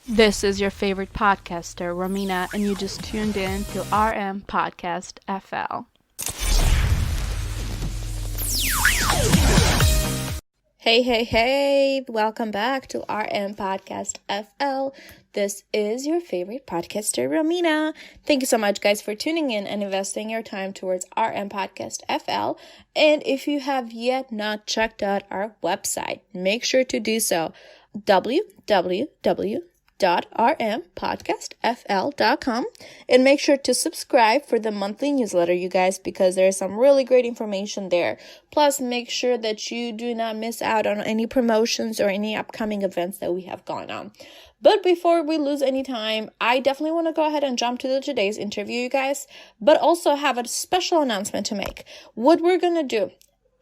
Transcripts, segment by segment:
This is your favorite podcaster, Romina, and you just tuned in to RM Podcast FL. Hey, welcome back to RM Podcast FL. This is your favorite podcaster, Romina. Thank you so much, guys, for tuning in and investing your time towards RM Podcast FL. And if you have yet not checked out our website, make sure to do so. www.rmpodcastfl.com, and make sure to subscribe for the monthly newsletter, you guys, because there's some really great information there. Plus, make sure that you do not miss out on any promotions or any upcoming events that we have going on. But before we lose any time, I definitely want to go ahead and jump to today's interview, you guys, but also have a special announcement to make. What we're going to do,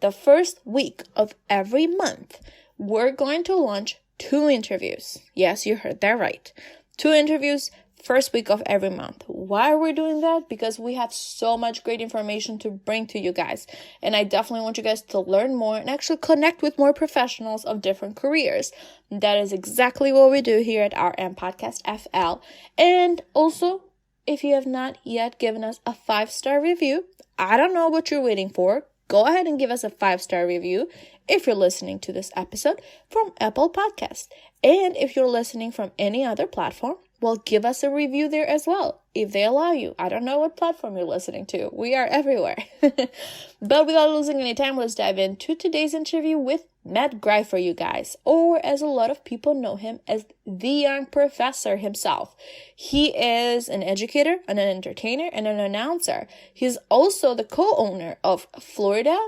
the first week of every month, we're going to launch 2 interviews. Yes, you heard that right. 2 interviews, first week of every month. Why are we doing that? Because we have so much great information to bring to you guys. And I definitely want you guys to learn more and actually connect with more professionals of different careers. That is exactly what we do here at RM Podcast FL. And also, if you have not yet given us a 5-star review, I don't know what you're waiting for. Go ahead and give us a 5-star review if you're listening to this episode from Apple Podcast. And if you're listening from any other platform, well, give us a review there as well, if they allow you. I don't know what platform you're listening to. We are everywhere. But without losing any time, let's dive into today's interview with Matt Graifer, you guys, or as a lot of people know him as the young professor himself. He is an educator, an entertainer, and an announcer. He's also the co-owner of Florida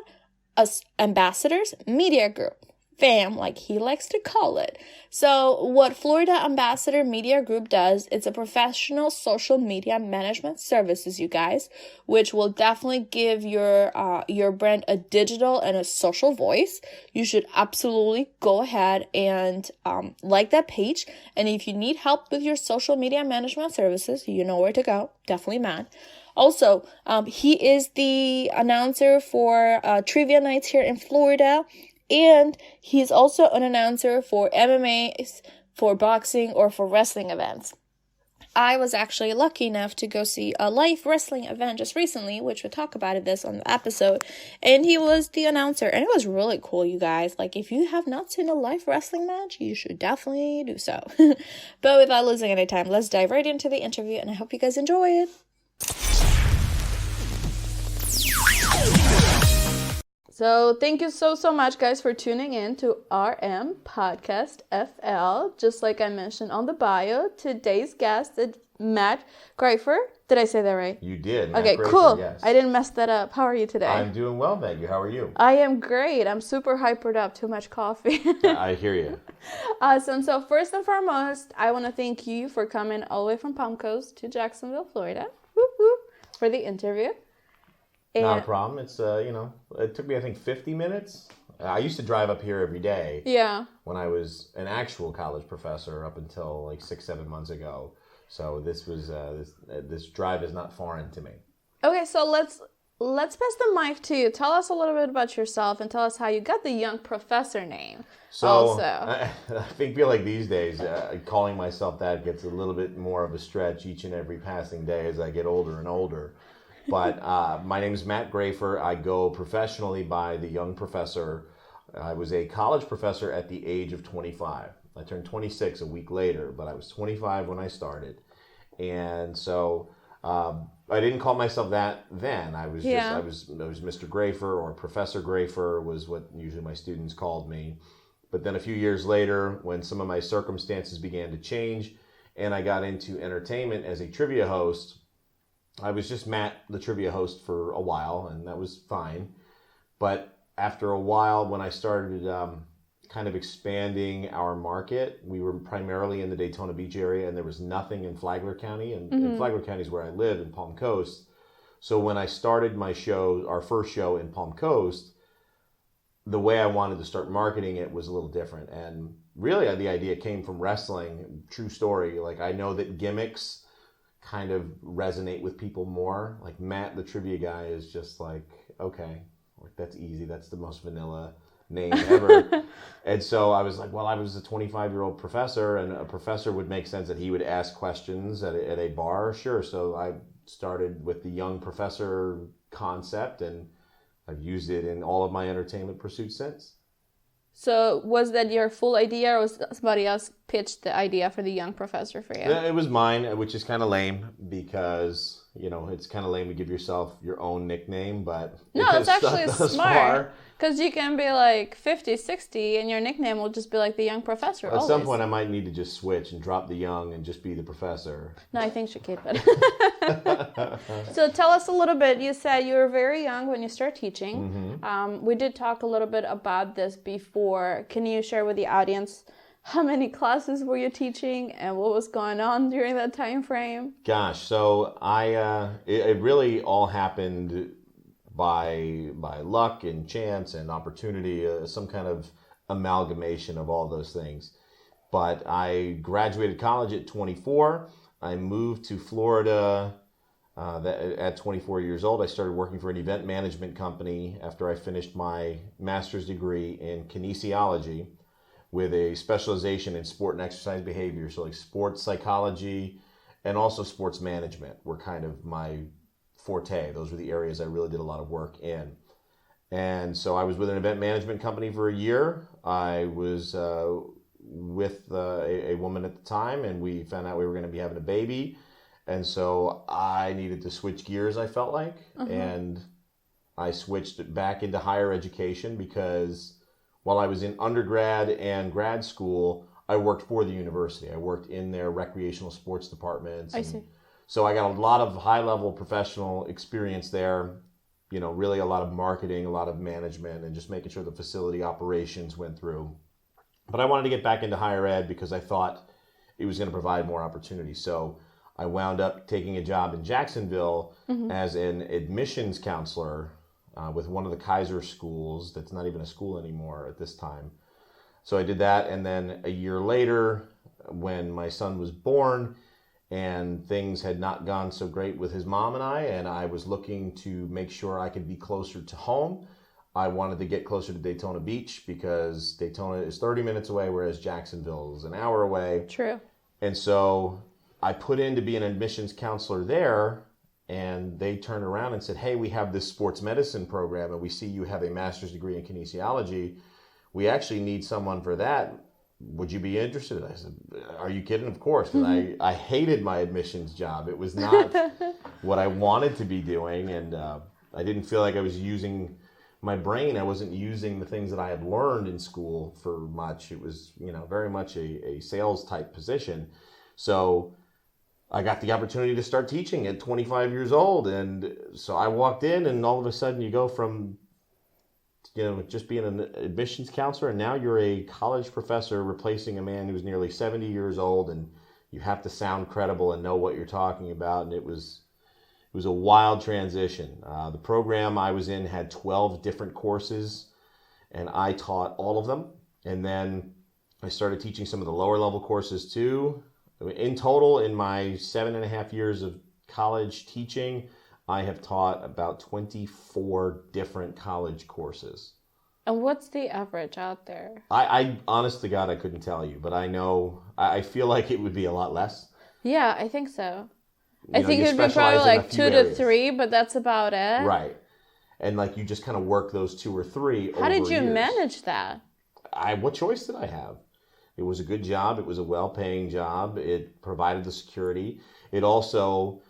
Ambassadors Media Group, FAM, like he likes to call it. So what Florida Ambassador Media Group does, it's a professional social media management services, you guys, which will definitely give your brand a digital and a social voice. You should absolutely go ahead and like that page. And if you need help with your social media management services, you know where to go. Definitely Matt. Also, he is the announcer for trivia nights here in Florida, and he's also an announcer for MMA, for boxing, or for wrestling events. I was actually lucky enough to go see a live wrestling event just recently, which we'll talk about this on the episode, and he was the announcer, and it was really cool, you guys. Like, if you have not seen a live wrestling match, you should definitely do so. But without losing any time, let's dive right into the interview, and I hope you guys enjoy it. So thank you so much, guys, for tuning in to RM Podcast FL. Just like I mentioned on the bio, today's guest is Matt Graifer. Did I say that right? You did. Okay, Graifer, cool. Yes. I didn't mess that up. How are you today? I'm doing well, thank you. How are you? I am great. I'm super hypered up. Too much coffee. I hear you. Awesome. So first and foremost, I want to thank you for coming all the way from Palm Coast to Jacksonville, Florida, for the interview. Not a problem. It's, it took me, I think, 50 minutes. I used to drive up here every day. Yeah. When I was an actual college professor up until like 6-7 months ago. So this was, this drive is not foreign to me. Okay, so let's pass the mic to you. Tell us a little bit about yourself and tell us how you got the young professor name. So also. I feel like these days, calling myself that gets a little bit more of a stretch each and every passing day as I get older and older. But my name is Matt Graifer. I go professionally by the young professor. I was a college professor at the age of 25. I turned 26 a week later, but I was 25 when I started. And so I didn't call myself that then. I was I was Mr. Graifer, or Professor Graifer was what usually my students called me. But then a few years later, when some of my circumstances began to change and I got into entertainment as a trivia host, I was just Matt, the trivia host, for a while, and that was fine. But after a while, when I started kind of expanding our market, we were primarily in the Daytona Beach area, and there was nothing in Flagler County. And Flagler County is where I live, in Palm Coast. So when I started my show, our first show in Palm Coast, the way I wanted to start marketing it was a little different. And really, the idea came from wrestling. True story. Like, I know that gimmicks kind of resonate with people more. Like Matt, the trivia guy, is just like, okay, that's easy. That's the most vanilla. name ever. And so I was like, well, I was a 25-year-old professor, and a professor would make sense that he would ask questions at a bar. Sure. So I started with the young professor concept, and I've used it in all of my entertainment pursuits since. So was that your full idea, or was somebody else pitched the idea for the young professor for you? It was mine, which is kind of lame because, it's kind of lame to give yourself your own nickname, but no, it's actually smart. Because you can be like 50, 60, and your nickname will just be like the young professor. At some point, I might need to just switch and drop the young and just be the professor. No, I think you should keep it. So tell us a little bit. You said you were very young when you started teaching. We did talk a little bit about this before. Can you share with the audience how many classes were you teaching and what was going on during that time frame? Gosh, so it really all happened by luck and chance and opportunity, some kind of amalgamation of all those things. But I graduated college at 24. I moved to Florida at 24 years old. I started working for an event management company after I finished my master's degree in kinesiology with a specialization in sport and exercise behavior. So like sports psychology and also sports management were kind of my forte. Those were the areas I really did a lot of work in. And so I was with an event management company for a year. I was with a woman at the time, and we found out we were going to be having a baby. And so I needed to switch gears, I felt like. And I switched back into higher education because while I was in undergrad and grad school, I worked for the university. I worked in their recreational sports departments. I see. So I got a lot of high-level professional experience there, really a lot of marketing, a lot of management, and just making sure the facility operations went through. But I wanted to get back into higher ed because I thought it was going to provide more opportunities. So I wound up taking a job in Jacksonville as an admissions counselor with one of the Kaiser schools that's not even a school anymore at this time. So I did that, and then a year later, when my son was born, and things had not gone so great with his mom and I was looking to make sure I could be closer to home. I wanted to get closer to Daytona Beach because Daytona is 30 minutes away, whereas Jacksonville is an hour away. True. And so I put in to be an admissions counselor there, and they turned around and said, hey, we have this sports medicine program, and we see you have a master's degree in kinesiology. We actually need someone for that. Would you be interested? I said, are you kidding? Of course, because I hated my admissions job. It was not what I wanted to be doing, and I didn't feel like I was using my brain. I wasn't using the things that I had learned in school for much. It was, very much a sales type position. So I got the opportunity to start teaching at 25 years old, and so I walked in, and all of a sudden you go from just being an admissions counselor, and now you're a college professor replacing a man who's nearly 70 years old, and you have to sound credible and know what you're talking about. And it was a wild transition. The program I was in had 12 different courses, and I taught all of them. And then I started teaching some of the lower level courses too. In total, in my 7.5 years of college teaching, I have taught about 24 different college courses. And what's the average out there? I honest to God, I couldn't tell you, but I feel like it would be a lot less. Yeah, I think so. I think it would be probably like 2 to 3, but that's about it. Right. And like you just kind of work those 2 or 3 over How did you years. manage that? What choice did I have? It was a good job. It was a well-paying job. It provided the security. It also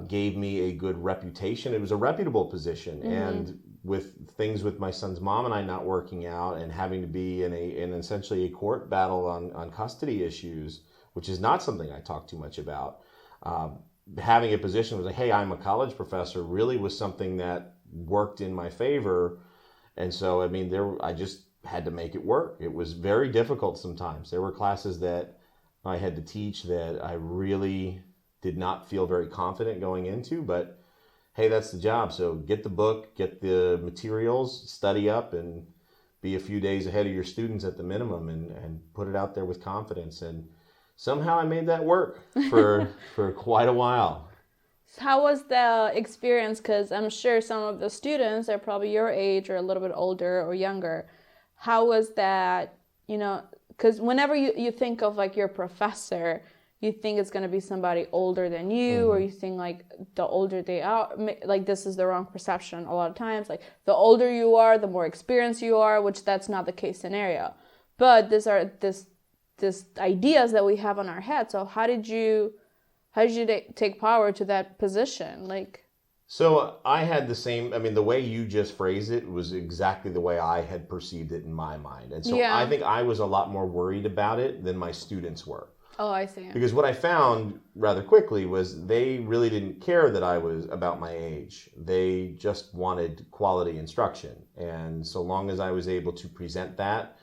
gave me a good reputation. It was a reputable position. And with things with my son's mom and I not working out and having to be in essentially a court battle on custody issues, which is not something I talk too much about, having a position was like, hey, I'm a college professor, really was something that worked in my favor. And so, I just had to make it work. It was very difficult sometimes. There were classes that I had to teach that I really did not feel very confident going into, but hey, that's the job. So get the book, get the materials, study up, and be a few days ahead of your students at the minimum, and put it out there with confidence. And somehow I made that work for quite a while. How was the experience? Because I'm sure some of the students are probably your age or a little bit older or younger. how was that, because whenever you think of like your professor, you think it's going to be somebody older than you, or you think like the older they are, like this is the wrong perception a lot of times. Like the older you are, the more experienced you are, which that's not the case scenario. But these are this ideas that we have on our head. So how did you take power to that position? So I had the same, the way you just phrased it was exactly the way I had perceived it in my mind. And so I think I was a lot more worried about it than my students were. Oh, I see. Because what I found rather quickly was they really didn't care that I was about my age. They just wanted quality instruction. And so long as I was able to present that,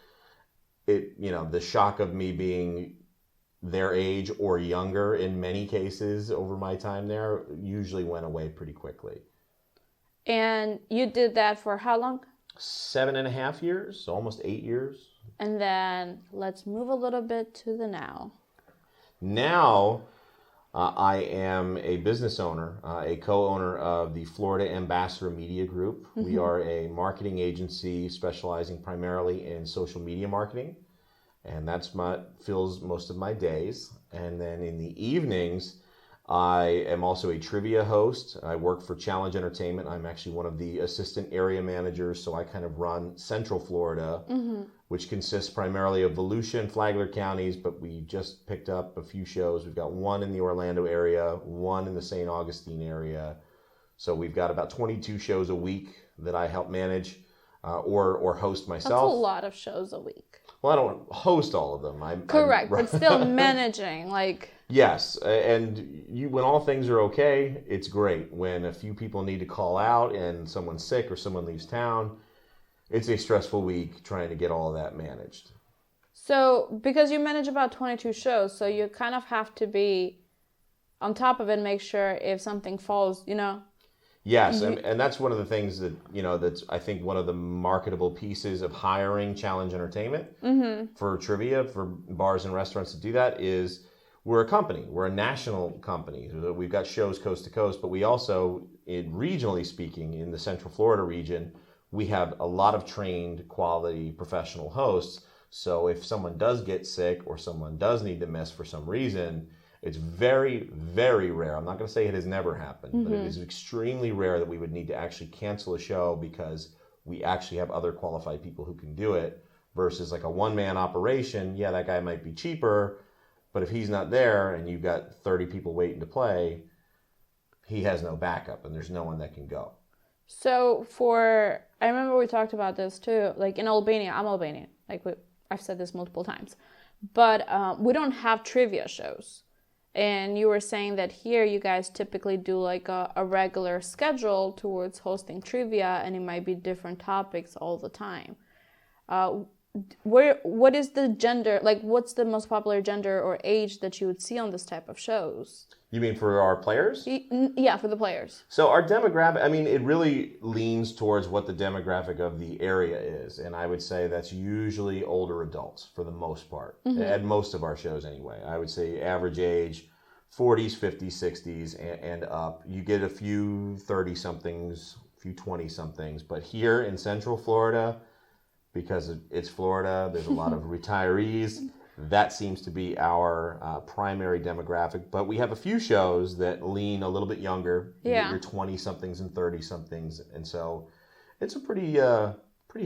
the shock of me being their age or younger in many cases over my time there usually went away pretty quickly. And you did that for how long? 7.5 years, so almost 8 years. And then let's move a little bit to the now. Now, I am a business owner, a co-owner of the Florida Ambassador Media Group. We are a marketing agency specializing primarily in social media marketing. And that's fills most of my days. And then in the evenings, I am also a trivia host. I work for Challenge Entertainment. I'm actually one of the assistant area managers, so I kind of run Central Florida, which consists primarily of Volusia and Flagler counties, but we just picked up a few shows. We've got one in the Orlando area, one in the St. Augustine area. So we've got about 22 shows a week that I help manage or host myself. That's a lot of shows a week. Well, I don't host all of them. Correct, but still managing, Yes, and when all things are okay, it's great. When a few people need to call out and someone's sick or someone leaves town, it's a stressful week trying to get all of that managed. So, because you manage about 22 shows, so you kind of have to be on top of it and make sure if something falls, Yes, and that's one of the things that, that's I think one of the marketable pieces of hiring Challenge Entertainment for trivia, for bars and restaurants to do that is we're a company. We're a national company. We've got shows coast to coast, but we also, regionally speaking, in the Central Florida region, we have a lot of trained, quality, professional hosts. So if someone does get sick or someone does need to miss for some reason, it's very, very rare. I'm not going to say it has never happened, but it is extremely rare that we would need to actually cancel a show because we actually have other qualified people who can do it versus like a one-man operation. Yeah, that guy might be cheaper, but if he's not there and you've got 30 people waiting to play, he has no backup and there's no one that can go. So I remember we talked about this too, like in Albania, I'm Albanian, I've said this multiple times, but we don't have trivia shows. And you were saying that here you guys typically do like a regular schedule towards hosting trivia, and it might be different topics all the time. What is the gender, what's the most popular gender or age that you would see on this type of shows? You mean for our players? Yeah, for the players. So our demographic, it really leans towards what the demographic of the area is. And I would say that's usually older adults for the most part, at most of our shows anyway. I would say average age, 40s, 50s, 60s, and up. You get a few 30-somethings, a few 20-somethings. But here in Central Florida, because it's Florida, there's a lot of retirees. That seems to be our primary demographic. But we have a few shows that lean a little bit younger. You get your 20-somethings and 30-somethings. And so it's a pretty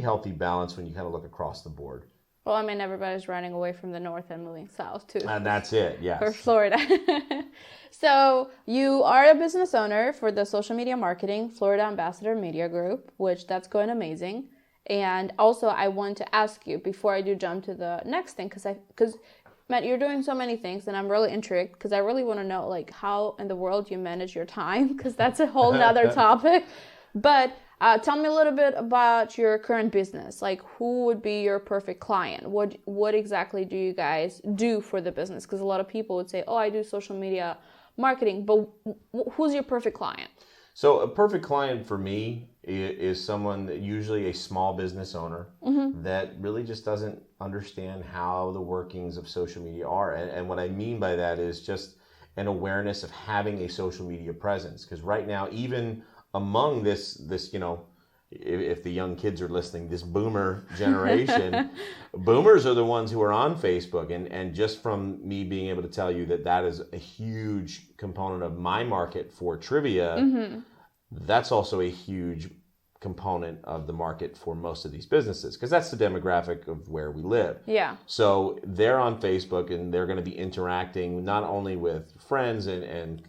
healthy balance when you kind of look across the board. Well, everybody's running away from the north and moving south too. And that's it, yes. For Florida. So you are a business owner for the social media marketing Florida Ambassador Media Group, which that's going amazing. And also, I want to ask you before I do jump to the next thing, because Matt, you're doing so many things, and I'm really intrigued because I really want to know how in the world you manage your time, because that's a whole nother topic. But tell me a little bit about your current business. Who would be your perfect client? What exactly do you guys do for the business? Because a lot of people would say, "Oh, I do social media marketing," but who's your perfect client? So a perfect client for me is someone that usually a small business owner that really just doesn't understand how the workings of social media are. And what I mean by that is just an awareness of having a social media presence. Because right now, even among this if the young kids are listening, this boomer generation, boomers are the ones who are on Facebook. And just from me being able to tell you that is a huge component of my market for trivia, that's also a huge component of the market for most of these businesses, because that's the demographic of where we live. Yeah. So they're on Facebook and they're going to be interacting not only with friends and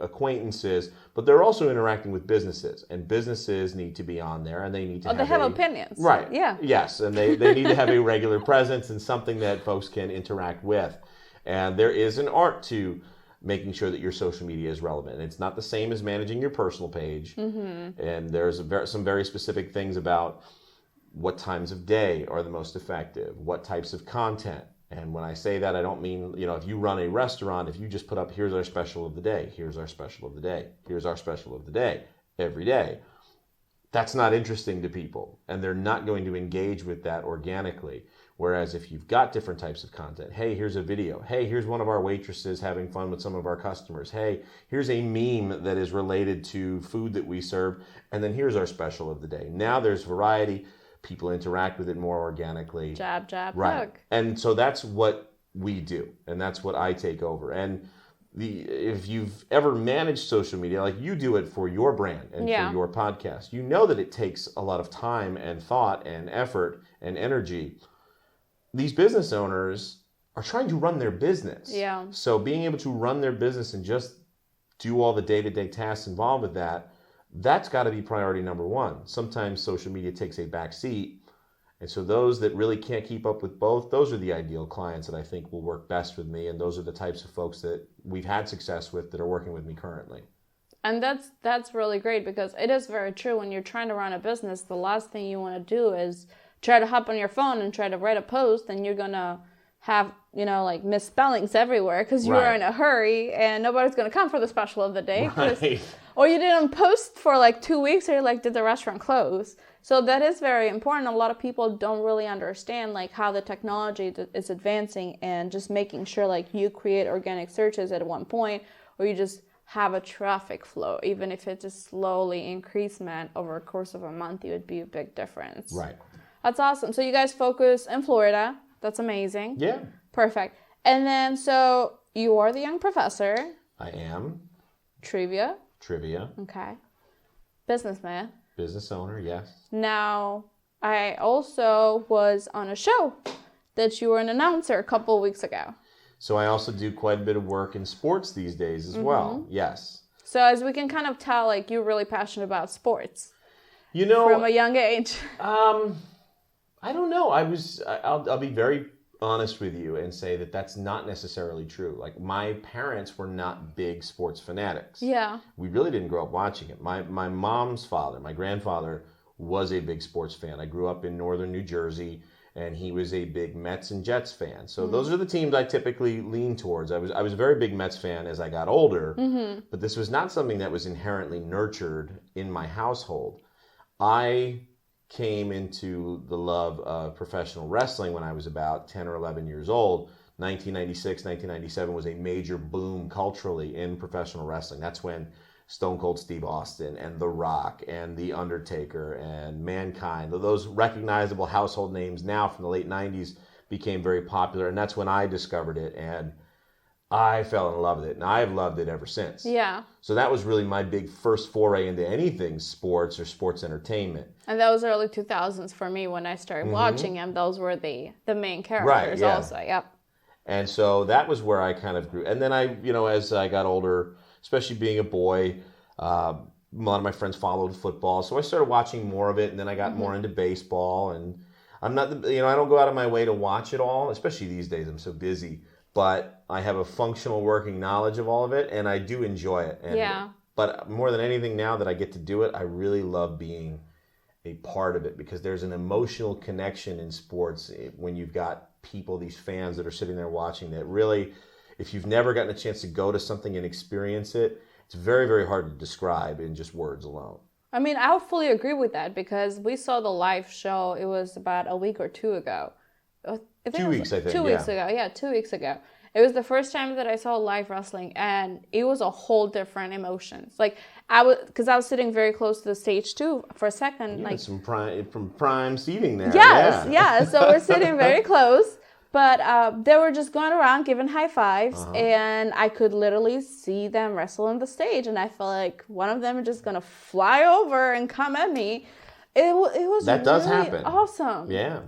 acquaintances, but they're also interacting with businesses, and businesses need to be on there, and they need to they have opinions. Right. Yeah. Yes, and they need to have a regular presence and something that folks can interact with. And there is an art to making sure that your social media is relevant. It's not the same as managing your personal page. And there's some very specific things about what times of day are the most effective, what types of content. And when I say that, I don't mean, if you run a restaurant, if you just put up, here's our special of the day, here's our special of the day, here's our special of the day, every day, that's not interesting to people. And they're not going to engage with that organically. Whereas if you've got different types of content, hey, here's a video. Hey, here's one of our waitresses having fun with some of our customers. Hey, here's a meme that is related to food that we serve. And then here's our special of the day. Now there's variety. People interact with it more organically. Jab, jab, right. hook. And so that's what we do. And that's what I take over. And if you've ever managed social media, like you do it for your brand and for your podcast, you know that it takes a lot of time and thought and effort and energy. These business owners are trying to run their business. Yeah. So being able to run their business and just do all the day-to-day tasks involved with that, that's got to be priority number one. Sometimes social media takes a back seat. And so those that really can't keep up with both, those are the ideal clients that I think will work best with me. And those are the types of folks that we've had success with that are working with me currently. And that's really great, because it is very true. When you're trying to run a business, the last thing you want to do is try to hop on your phone and try to write a post, and you're going to have, misspellings everywhere because you are in a hurry and nobody's going to come for the special of the day. Right. Or you didn't post for 2 weeks, or did the restaurant close? So that is very important. A lot of people don't really understand how the technology is advancing, and just making sure you create organic searches at one point, or you just have a traffic flow, even if it's a slowly increasement over a course of a month, it would be a big difference. Right. That's awesome. So you guys focus in Florida. That's amazing. Yeah. Perfect. And then, so you are the young professor. I am. Trivia. Okay. Businessman. Business owner, yes. Now, I also was on a show that you were an announcer a couple of weeks ago. So I also do quite a bit of work in sports these days as well. Yes. So as we can kind of tell, you're really passionate about sports. From a young age. I don't know. I'll be very honest with you and say that that's not necessarily true. My parents were not big sports fanatics. Yeah. We really didn't grow up watching it. My mom's father, my grandfather, was a big sports fan. I grew up in northern New Jersey, and he was a big Mets and Jets fan. So those are the teams I typically lean towards. I was a very big Mets fan as I got older, but this was not something that was inherently nurtured in my household. I came into the love of professional wrestling when I was about 10 or 11 years old. 1996, 1997 was a major boom culturally in professional wrestling. That's when Stone Cold Steve Austin and The Rock and The Undertaker and Mankind, those recognizable household names now from the late 90s, became very popular. And that's when I discovered it, and I fell in love with it, and I've loved it ever since. Yeah. So that was really my big first foray into anything sports or sports entertainment. And that was early 2000s for me when I started watching them. Those were the main characters also. Yep. And so that was where I kind of grew. And then as I got older, especially being a boy, a lot of my friends followed football. So I started watching more of it, and then I got more into baseball. And I'm not, I don't go out of my way to watch it all, especially these days. I'm so busy. But I have a functional working knowledge of all of it, and I do enjoy it. But more than anything, now that I get to do it, I really love being a part of it, because there's an emotional connection in sports when you've got people, these fans that are sitting there watching, that really, if you've never gotten a chance to go to something and experience it, it's very, very hard to describe in just words alone. I mean, I would fully agree with that, because we saw the live show, it was about a week or two ago. 2 weeks, I think. 2 weeks ago. Yeah, 2 weeks ago. It was the first time that I saw live wrestling, and it was a whole different emotions. Like because I was sitting very close to the stage too for a second. You like had some prime seating there. yes, Yeah. yeah. So we're sitting very close, but they were just going around giving high fives, and I could literally see them wrestle on the stage, and I felt like one of them is just gonna fly over and come at me. It was That does really happen. awesome. Yeah.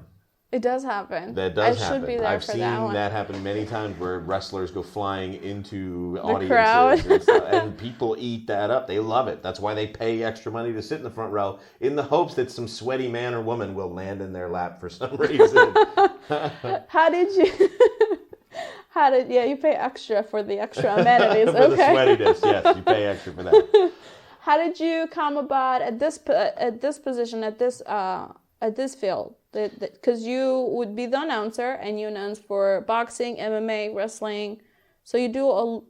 It does happen. That does I happen. should be there I've for seen that one. that happen many times where wrestlers go flying into audiences crowd. and stuff, and people eat that up. They love it. That's why they pay extra money to sit in the front row in the hopes that some sweaty man or woman will land in their lap for some reason. You pay extra for the extra amenities. For the Okay. sweatiness, yes, you pay extra for that. How did you come about at this position, at this field? Because you would be the announcer and you announce for boxing, MMA, wrestling. So you do a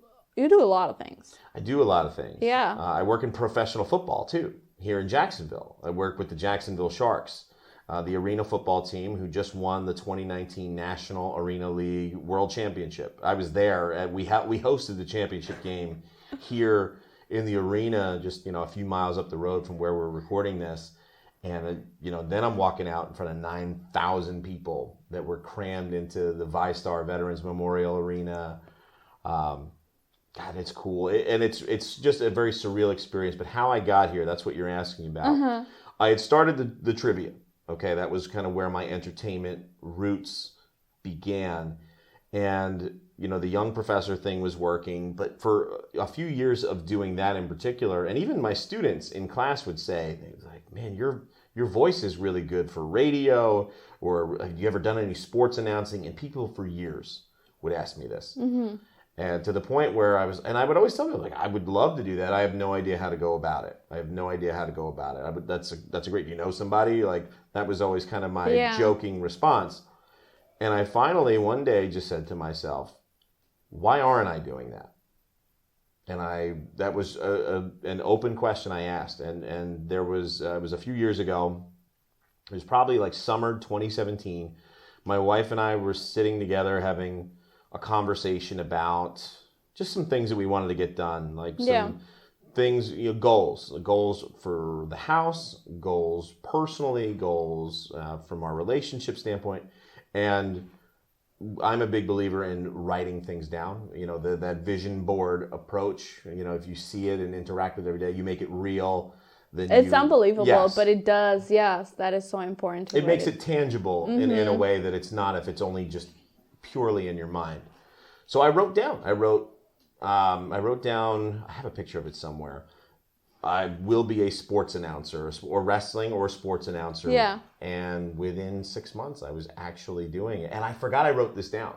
lot of things. I do a lot of things. Yeah. I work in professional football too, here in Jacksonville. I work with the Jacksonville Sharks, the arena football team who just won the 2019 National Arena League World Championship. I was there. We hosted the championship game here in the arena, just a few miles up the road from where we're recording this. And then I'm walking out in front of 9,000 people that were crammed into the ViStar Veterans Memorial Arena. God, it's cool, and it's just a very surreal experience. But how I got here, that's what you're asking about. I had started the trivia. Okay, that was kind of where my entertainment roots began, and the young professor thing was working. But for a few years of doing that in particular, and even my students in class would say, they was like, "Man, your voice is really good for radio, or have you ever done any sports announcing?" And people for years would ask me this. And to the point where I would always tell them, like, I would love to do that. I have no idea how to go about it. That's a great, somebody? Like, that was always kind of my joking response. And I finally one day just said to myself, why aren't I doing that? And that was an open question I asked. And there was, it was a few years ago. It was probably like summer 2017. My wife and I were sitting together having a conversation about just some things that we wanted to get done, like some things, goals for the house, goals personally, goals from our relationship standpoint. And I'm a big believer in writing things down, that vision board approach. If you see it and interact with it every day, you make it real. Then it's unbelievable, but it does. Yes, that is so important. It makes it tangible in a way that it's not if it's only just purely in your mind. So I wrote down. I have a picture of it somewhere. I will be a sports announcer, or wrestling or sports announcer. Yeah. And within 6 months, I was actually doing it. And I forgot I wrote this down.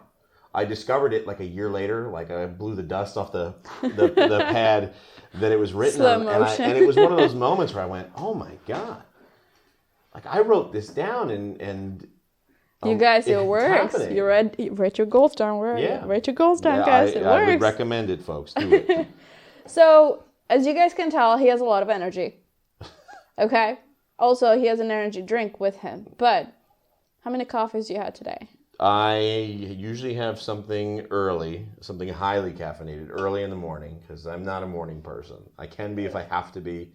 I discovered it like a year later. Like, I blew the dust off the pad that it was written Slow on. motion. And it was one of those moments where I went, oh my God. Like, I wrote this down and you guys, it works. Happening. You write your goals down. Write your goals down, guys. It works. I would recommend it, folks. Do it. So, as you guys can tell, he has a lot of energy. Okay? Also, he has an energy drink with him. But how many coffees you had today? I usually have something highly caffeinated, early in the morning, because I'm not a morning person. I can be if I have to be.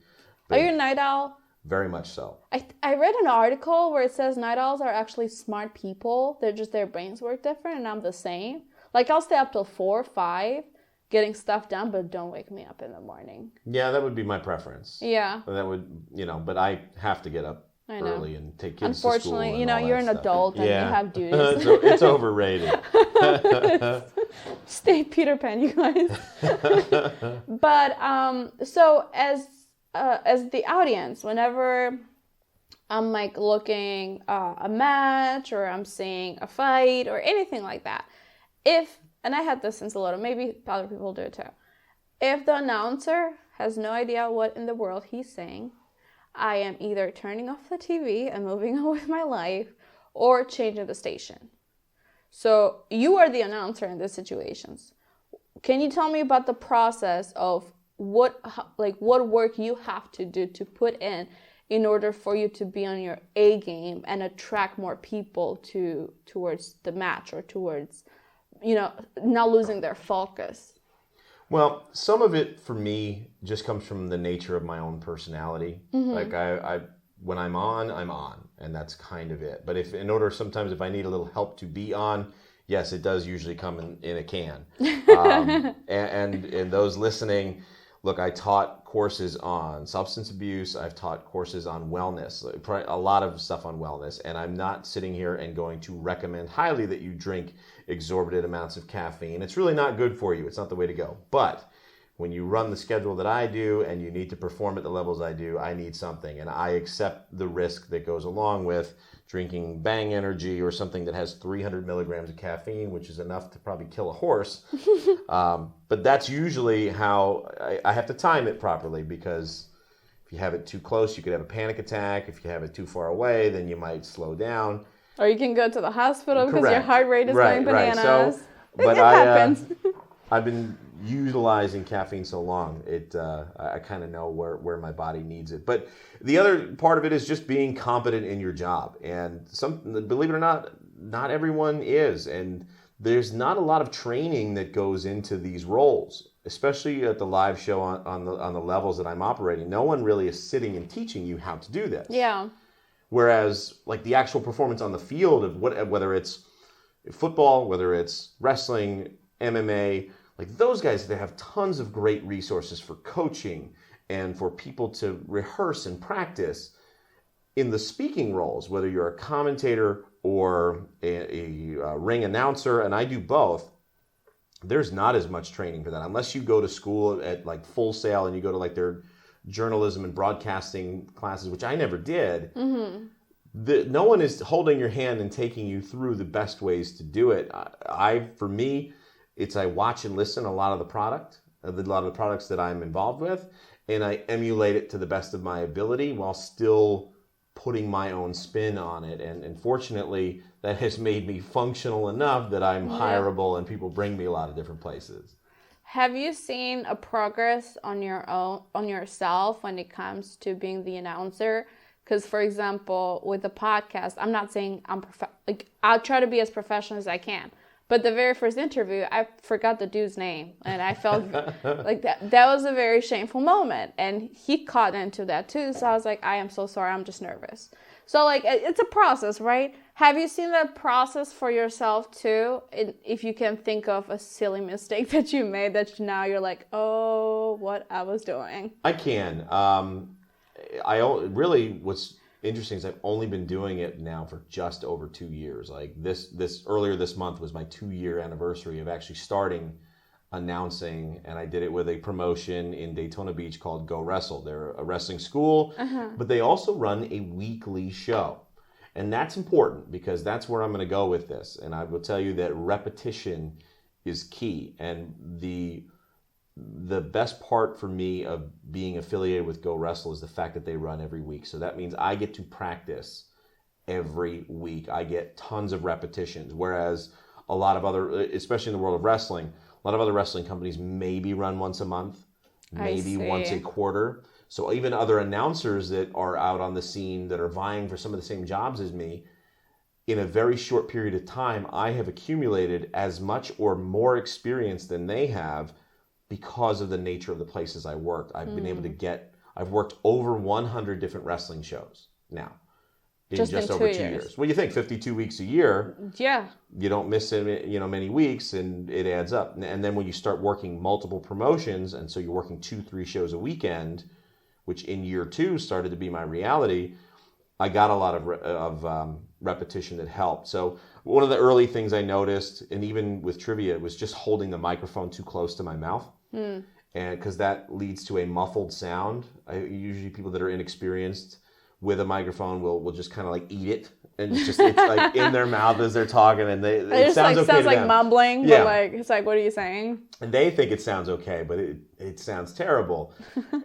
Are you a night owl? Very much so. I read an article where it says night owls are actually smart people. They're just, their brains work different, and I'm the same. Like, I'll stay up till 4 or 5 getting stuff done, but don't wake me up in the morning. Yeah, that would be my preference. Yeah. That would, but I have to get up early and take kids to school. Unfortunately, you're an adult and you have duties. So it's overrated. Stay Peter Pan, you guys. But so as the audience, whenever I'm like looking a match or I'm seeing a fight or anything like that, and I had this since a little, maybe other people do it too. If the announcer has no idea what in the world he's saying, I am either turning off the TV and moving on with my life or changing the station. So you are the announcer in these situations. Can you tell me about the process of what work you have to do to put in order for you to be on your A game and attract more people towards the match or towards not losing their focus? Well, some of it for me just comes from the nature of my own personality. Like I when I'm on, and that's kind of it. But sometimes if I need a little help to be on, yes, it does usually come in a can. And those listening, look, I taught courses on substance abuse. I've taught courses on wellness, a lot of stuff on wellness. And I'm not sitting here and going to recommend highly that you drink exorbitant amounts of caffeine. It's really not good for you. It's not the way to go. But when you run the schedule that I do and you need to perform at the levels I do, I need something. And I accept the risk that goes along with drinking Bang Energy or something that has 300 milligrams of caffeine, which is enough to probably kill a horse. But that's usually how I have to time it properly, because if you have it too close, you could have a panic attack. If you have it too far away, then you might slow down. Or you can go to the hospital because Correct. your heart rate is going bananas. Right. So, but it happens. I've been utilizing caffeine so long, I kind of know where my body needs it. But the other part of it is just being competent in your job. And believe it or not everyone is. And there's not a lot of training that goes into these roles, especially at the live show on the levels that I'm operating. No one really is sitting and teaching you how to do this. Yeah. Whereas like the actual performance on the field of whether it's football, whether it's wrestling, MMA, like those guys, they have tons of great resources for coaching and for people to rehearse and practice. In the speaking roles, whether you're a commentator or a ring announcer, and I do both, there's not as much training for that. Unless you go to school at like Full Sail and you go to like their journalism and broadcasting classes, which I never did. No one is holding your hand and taking you through the best ways to do it. For me, I watch and listen a lot of the products that I'm involved with, and I emulate it to the best of my ability while still putting my own spin on it. And fortunately, that has made me functional enough that I'm hireable and people bring me a lot of different places. Have you seen a progress on yourself when it comes to being the announcer? Because, for example, with the podcast, I'm not saying I'll try to be as professional as I can. But the very first interview, I forgot the dude's name. And I felt like that was a very shameful moment. And he caught into that too. So I was like, I am so sorry. I'm just nervous. So like, it's a process, right? Have you seen that process for yourself too? If you can think of a silly mistake that you made that now you're like, oh, what I was doing. I can. What's interesting is I've only been doing it now for just over 2 years. Like earlier this month was my 2-year anniversary of actually starting announcing, and I did it with a promotion in Daytona Beach called Go Wrestle. They're a wrestling school, but they also run a weekly show. And that's important because that's where I'm going to go with this. And I will tell you that repetition is key. And the best part for me of being affiliated with Go Wrestle is the fact that they run every week. So that means I get to practice every week. I get tons of repetitions. Whereas a lot of other, especially in the world of wrestling, a lot of other wrestling companies maybe run once a month, maybe once a quarter. So even other announcers that are out on the scene that are vying for some of the same jobs as me, in a very short period of time, I have accumulated as much or more experience than they have because of the nature of the places I worked. I've been able to I've worked over 100 different wrestling shows now. In just over 2 years. Well, you think 52 weeks a year. Yeah. You don't miss many weeks, and it adds up. And then when you start working multiple promotions, and so you're working 2-3 shows a weekend, which in year 2 started to be my reality, I got a lot of repetition that helped. So one of the early things I noticed, and even with trivia, was just holding the microphone too close to my mouth. And because that leads to a muffled sound. Usually people that are inexperienced with a microphone will just kind of like eat it, and it's like in their mouth as they're talking, and it sounds okay. Sounds like mumbling, but like it's like, what are you saying? And they think it sounds okay, but it sounds terrible.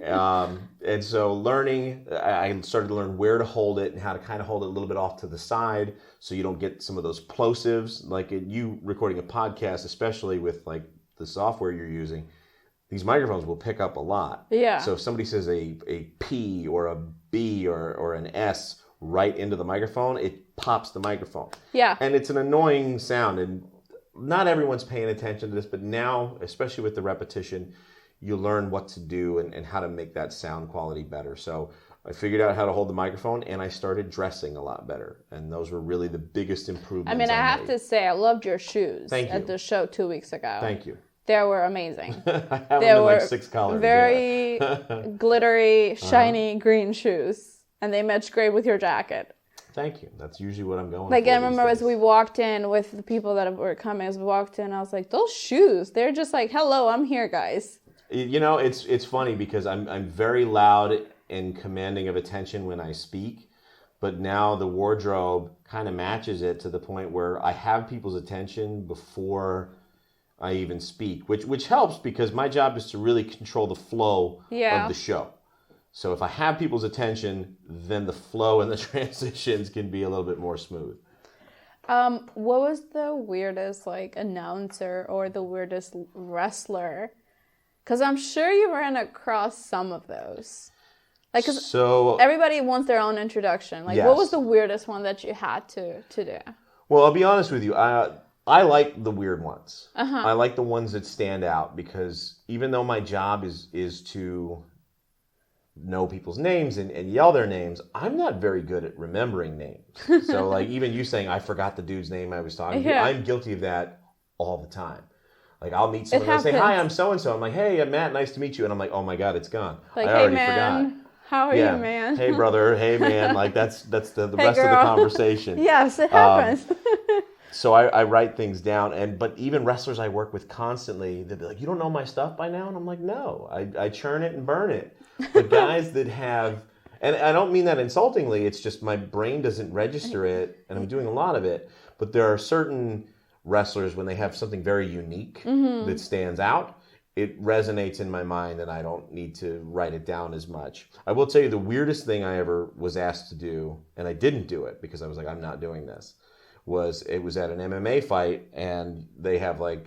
And so I started to learn where to hold it and how to kind of hold it a little bit off to the side, so you don't get some of those plosives. Like you recording a podcast, especially with like the software you're using, these microphones will pick up a lot. Yeah. So if somebody says a P or a B or an S right into the microphone, it pops the microphone. Yeah. And it's an annoying sound. And not everyone's paying attention to this, but now, especially with the repetition, you learn what to do and how to make that sound quality better. So I figured out how to hold the microphone, and I started dressing a lot better. And those were really the biggest improvements. I mean, I have to say, I loved your shoes Thank you. at the show 2 weeks ago. Thank you. They were amazing. I have They them in were like 6 colors. very glittery, shiny green shoes. And they matched great with your jacket. Thank you. That's usually what I'm going Like, for I remember these as days. we walked in with the people that were coming, as we walked in, I was like, those shoes, they're just like, hello, I'm here, guys. You know, it's funny because I'm very loud and commanding of attention when I speak, but now the wardrobe kind of matches it to the point where I have people's attention before I even speak, which helps because my job is to really control the flow of the show. So if I have people's attention, then the flow and the transitions can be a little bit more smooth. What was the weirdest, like, announcer or the weirdest wrestler? Because I'm sure you ran across some of those. Like, 'cause So everybody wants their own introduction. Like, Yes. what was the weirdest one that you had to do? Well, I'll be honest with you. I like the weird ones. I like the ones that stand out because even though my job is to know people's names and yell their names, I'm not very good at remembering names. So like even you saying, I forgot the dude's name I was talking to, I'm guilty of that all the time. Like I'll meet someone and say, hi, I'm so-and-so. I'm like, hey, I'm Matt, nice to meet you. And I'm like, oh my God, it's gone. Like, I hey, already man, forgot. how are you, man? Hey, brother. Hey, man. Like that's the Hey, rest of the girl. conversation. Yes, it happens. So I write things down, but even wrestlers I work with constantly, they'll be like, you don't know my stuff by now? And I'm like, no, I churn it and burn it. But guys that have, and I don't mean that insultingly, it's just my brain doesn't register it, and I'm doing a lot of it. But there are certain wrestlers, when they have something very unique that stands out, it resonates in my mind, and I don't need to write it down as much. I will tell you the weirdest thing I ever was asked to do, and I didn't do it because I was like, I'm not doing this. It was at an MMA fight, and they have like,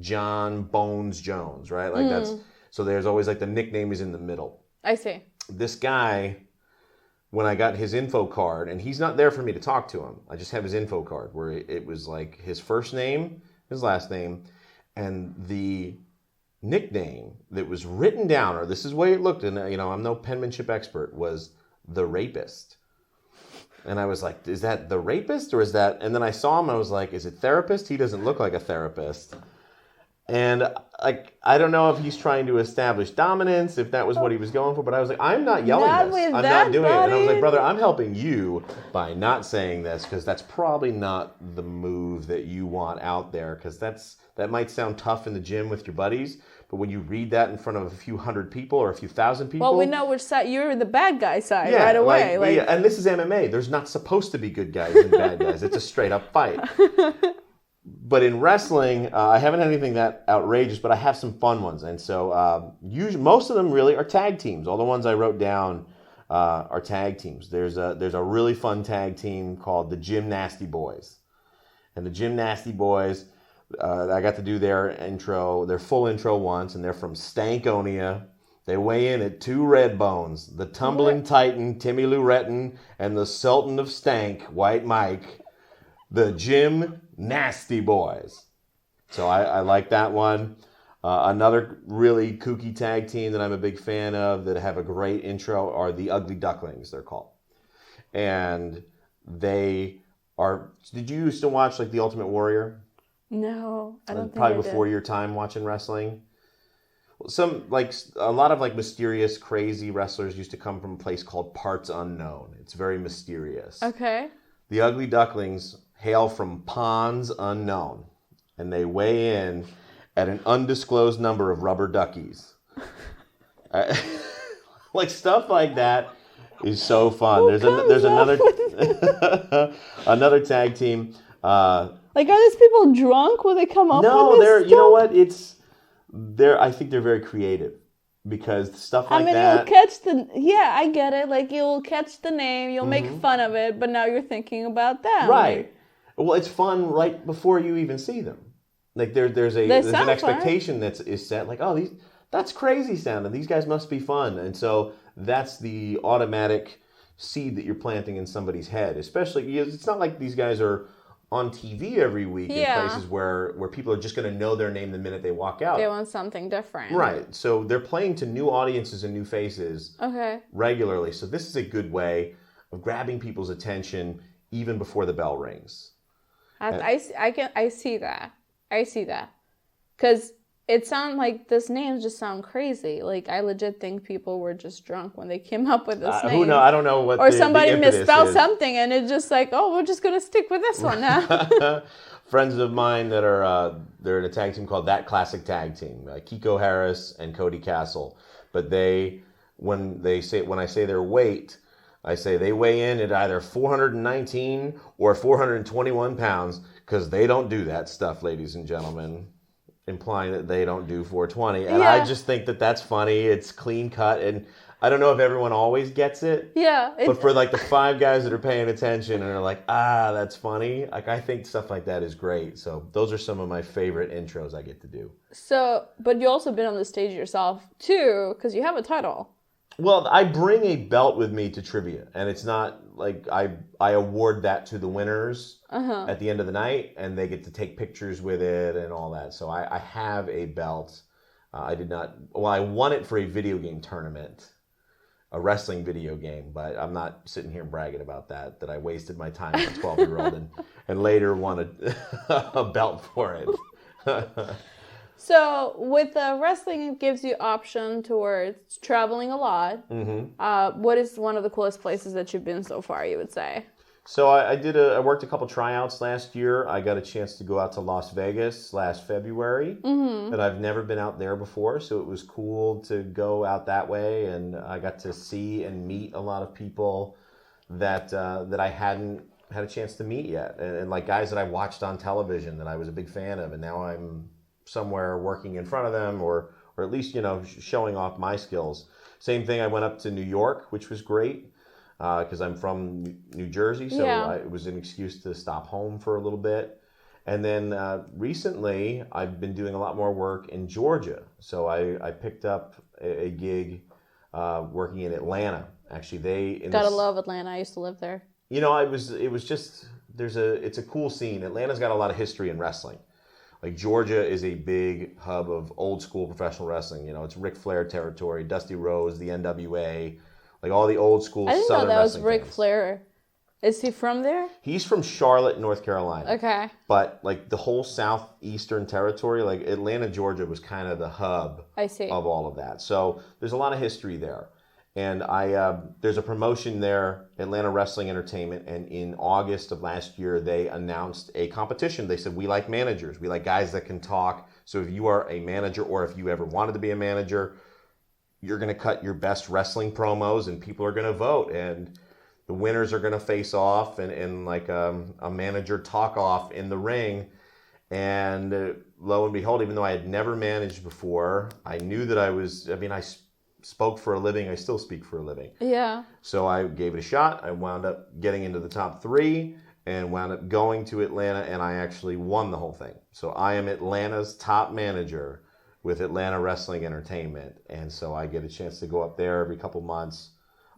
John Bones Jones, right? Like so there's always like the nickname is in the middle. I see. This guy, when I got his info card, and he's not there for me to talk to him, I just have his info card where it was like his first name, his last name, and the nickname that was written down, or this is the way it looked, and I'm no penmanship expert, was the rapist. And I was like, is that the rapist or is that? And then I saw him, I was like, is it therapist? He doesn't look like a therapist. And I don't know if he's trying to establish dominance, if that was what he was going for, but I was like, I'm not yelling this. I'm not doing it. And I was like, brother, I'm helping you by not saying this because that's probably not the move that you want out there because that might sound tough in the gym with your buddies, but when you read that in front of a few hundred people or a few thousand people... Well, we know which side. You're the bad guy side right away. And this is MMA. There's not supposed to be good guys and bad guys. It's a straight up fight. But in wrestling, I haven't had anything that outrageous, but I have some fun ones. And so usually, most of them really are tag teams. All the ones I wrote down are tag teams. There's a really fun tag team called the Gym Nasty Boys. And the Gym Nasty Boys... I got to do their full intro once, and they're from Stankonia. They weigh in at 2 red bones, the tumbling titan, Timmy Lou Retton, and the Sultan of Stank, White Mike, the Gym Nasty Boys. So I like that one. Another really kooky tag team that I'm a big fan of that have a great intro are the Ugly Ducklings, they're called. And they are, did you used to watch like The Ultimate Warrior? No, I don't think probably I before did. your time watching wrestling. A lot of like mysterious, crazy wrestlers used to come from a place called Parts Unknown. It's very mysterious. Okay. The Ugly Ducklings hail from Ponds Unknown, and they weigh in at an undisclosed number of rubber duckies. Like stuff like that is so fun. There's another another tag team. Like, are these people drunk when they come up with this stuff? You know what? I think they're very creative because stuff like that. You'll catch I get it. Like, you'll catch the name, you'll make fun of it, but now you're thinking about them. Right. Well, it's fun right before you even see them. Like, there's an expectation that is set. Like, oh, that's crazy sounding. These guys must be fun. And so that's the automatic seed that you're planting in somebody's head. Especially, it's not like these guys are on TV every week in places where people are just going to know their name the minute they walk out. They want something different. Right. So they're playing to new audiences and new faces regularly. So this is a good way of grabbing people's attention even before the bell rings. I see that. Because it sounds like this name just sound crazy. Like, I legit think people were just drunk when they came up with this name. Who knows? I don't know what. Or somebody misspelled something, and it's just like, oh, we're just gonna stick with this one now. Friends of mine that are they're in a tag team called That Classic Tag Team, Kiko Harris and Cody Castle. But when I say their weight, I say they weigh in at either 419 or 421 pounds, because they don't do that stuff, ladies and gentlemen. Implying that they don't do 420. And I just think that that's funny. It's clean cut. And I don't know if everyone always gets it. Yeah. But for like the 5 guys that are paying attention and are like, that's funny. Like, I think stuff like that is great. So those are some of my favorite intros I get to do. So, but you also been on the stage yourself too, because you have a title. Well, I bring a belt with me to trivia, and it's not like I award that to the winners at the end of the night, and they get to take pictures with it and all that. So I have a belt. I won it for a video game tournament, a wrestling video game, but I'm not sitting here bragging about that I wasted my time as a 12-year-old and later won a belt for it. So with wrestling, it gives you option towards traveling a lot. Mm-hmm. What is one of the coolest places that you've been so far, you would say? So I worked a couple tryouts last year. I got a chance to go out to Las Vegas last February. Mm-hmm. And I've never been out there before, so it was cool to go out that way. And I got to see and meet a lot of people that I hadn't had a chance to meet yet. And like guys that I watched on television that I was a big fan of, and now I'm somewhere working in front of them or at least, showing off my skills. Same thing, I went up to New York, which was great because I'm from New Jersey, so it was an excuse to stop home for a little bit. And then recently, I've been doing a lot more work in Georgia. So I picked up a gig working in Atlanta. Actually, Gotta love Atlanta. I used to live there. It's a cool scene. Atlanta's got a lot of history in wrestling. Like, Georgia is a big hub of old school professional wrestling. It's Ric Flair territory, Dusty Rhodes, the NWA, like all the old school Southern wrestling. I didn't know that was Ric Flair. Is he from there? He's from Charlotte, North Carolina. Okay. But like the whole southeastern territory, like Atlanta, Georgia was kind of the hub of all of that. So there's a lot of history there. And there's a promotion there, Atlanta Wrestling Entertainment, and in August of last year, they announced a competition. They said, we like managers. We like guys that can talk. So if you are a manager, or if you ever wanted to be a manager, you're going to cut your best wrestling promos, and people are going to vote. And the winners are going to face off in like a manager talk-off in the ring. And lo and behold, even though I had never managed before, I knew that I spoke for a living. I still speak for a living. Yeah. So I gave it a shot. I wound up getting into the top 3 and wound up going to Atlanta, and I actually won the whole thing. So I am Atlanta's top manager with Atlanta Wrestling Entertainment. And so I get a chance to go up there every couple months.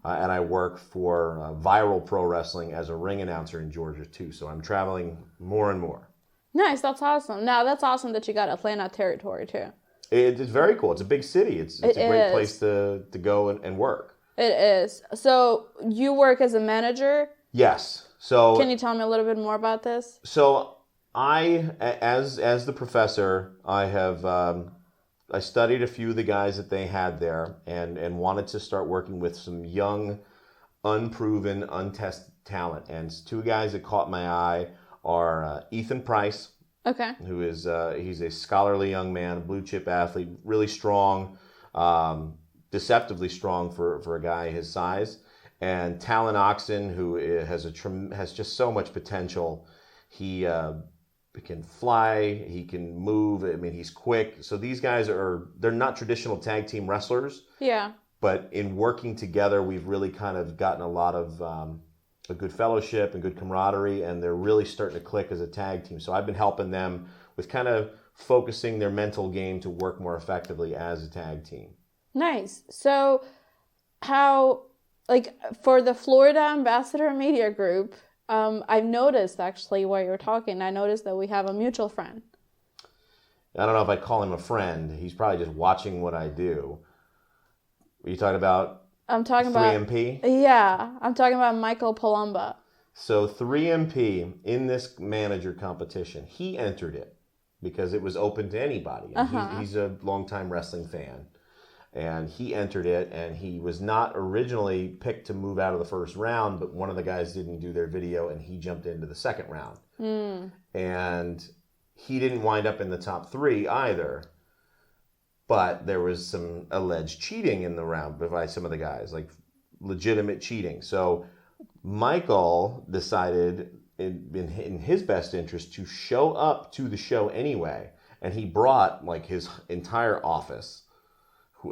And I work for Viral Pro Wrestling as a ring announcer in Georgia too. So I'm traveling more and more. Nice. That's awesome. Now, that's awesome that you got Atlanta territory too. It's very cool. It's a big city. It's a great place to go and work. It is. So you work as a manager? Yes. So can you tell me a little bit more about this? So I, as the professor, I studied a few of the guys that they had there and wanted to start working with some young, unproven, untested talent. And 2 guys that caught my eye are Ethan Price. Okay. Who is he's a scholarly young man, a blue chip athlete, really strong, deceptively strong for a guy his size. And Talon Oxen, who has just so much potential. He can fly, he can move. I mean, he's quick. So these guys they're not traditional tag team wrestlers. Yeah. But in working together, we've really kind of gotten a lot of a good fellowship and good camaraderie, and they're really starting to click as a tag team. So I've been helping them with kind of focusing their mental game to work more effectively as a tag team. Nice. So how, like, for the Florida Ambassador Media Group, I've noticed actually while you're talking, I noticed that we have a mutual friend. I don't know if I call him a friend. He's probably just watching what I do. Are you talking about I'm talking 3MP? Yeah, I'm talking about Michael Palumba. So 3MP in this manager competition, he entered it because it was open to anybody. And he's a longtime wrestling fan. And he entered it, and he was not originally picked to move out of the first round, but one of the guys didn't do their video, and he jumped into the second round. And he didn't wind up in the top 3 either. But there was some alleged cheating in the round by some of the guys, like legitimate cheating. So Michael decided in his best interest to show up to the show anyway. And he brought like his entire office,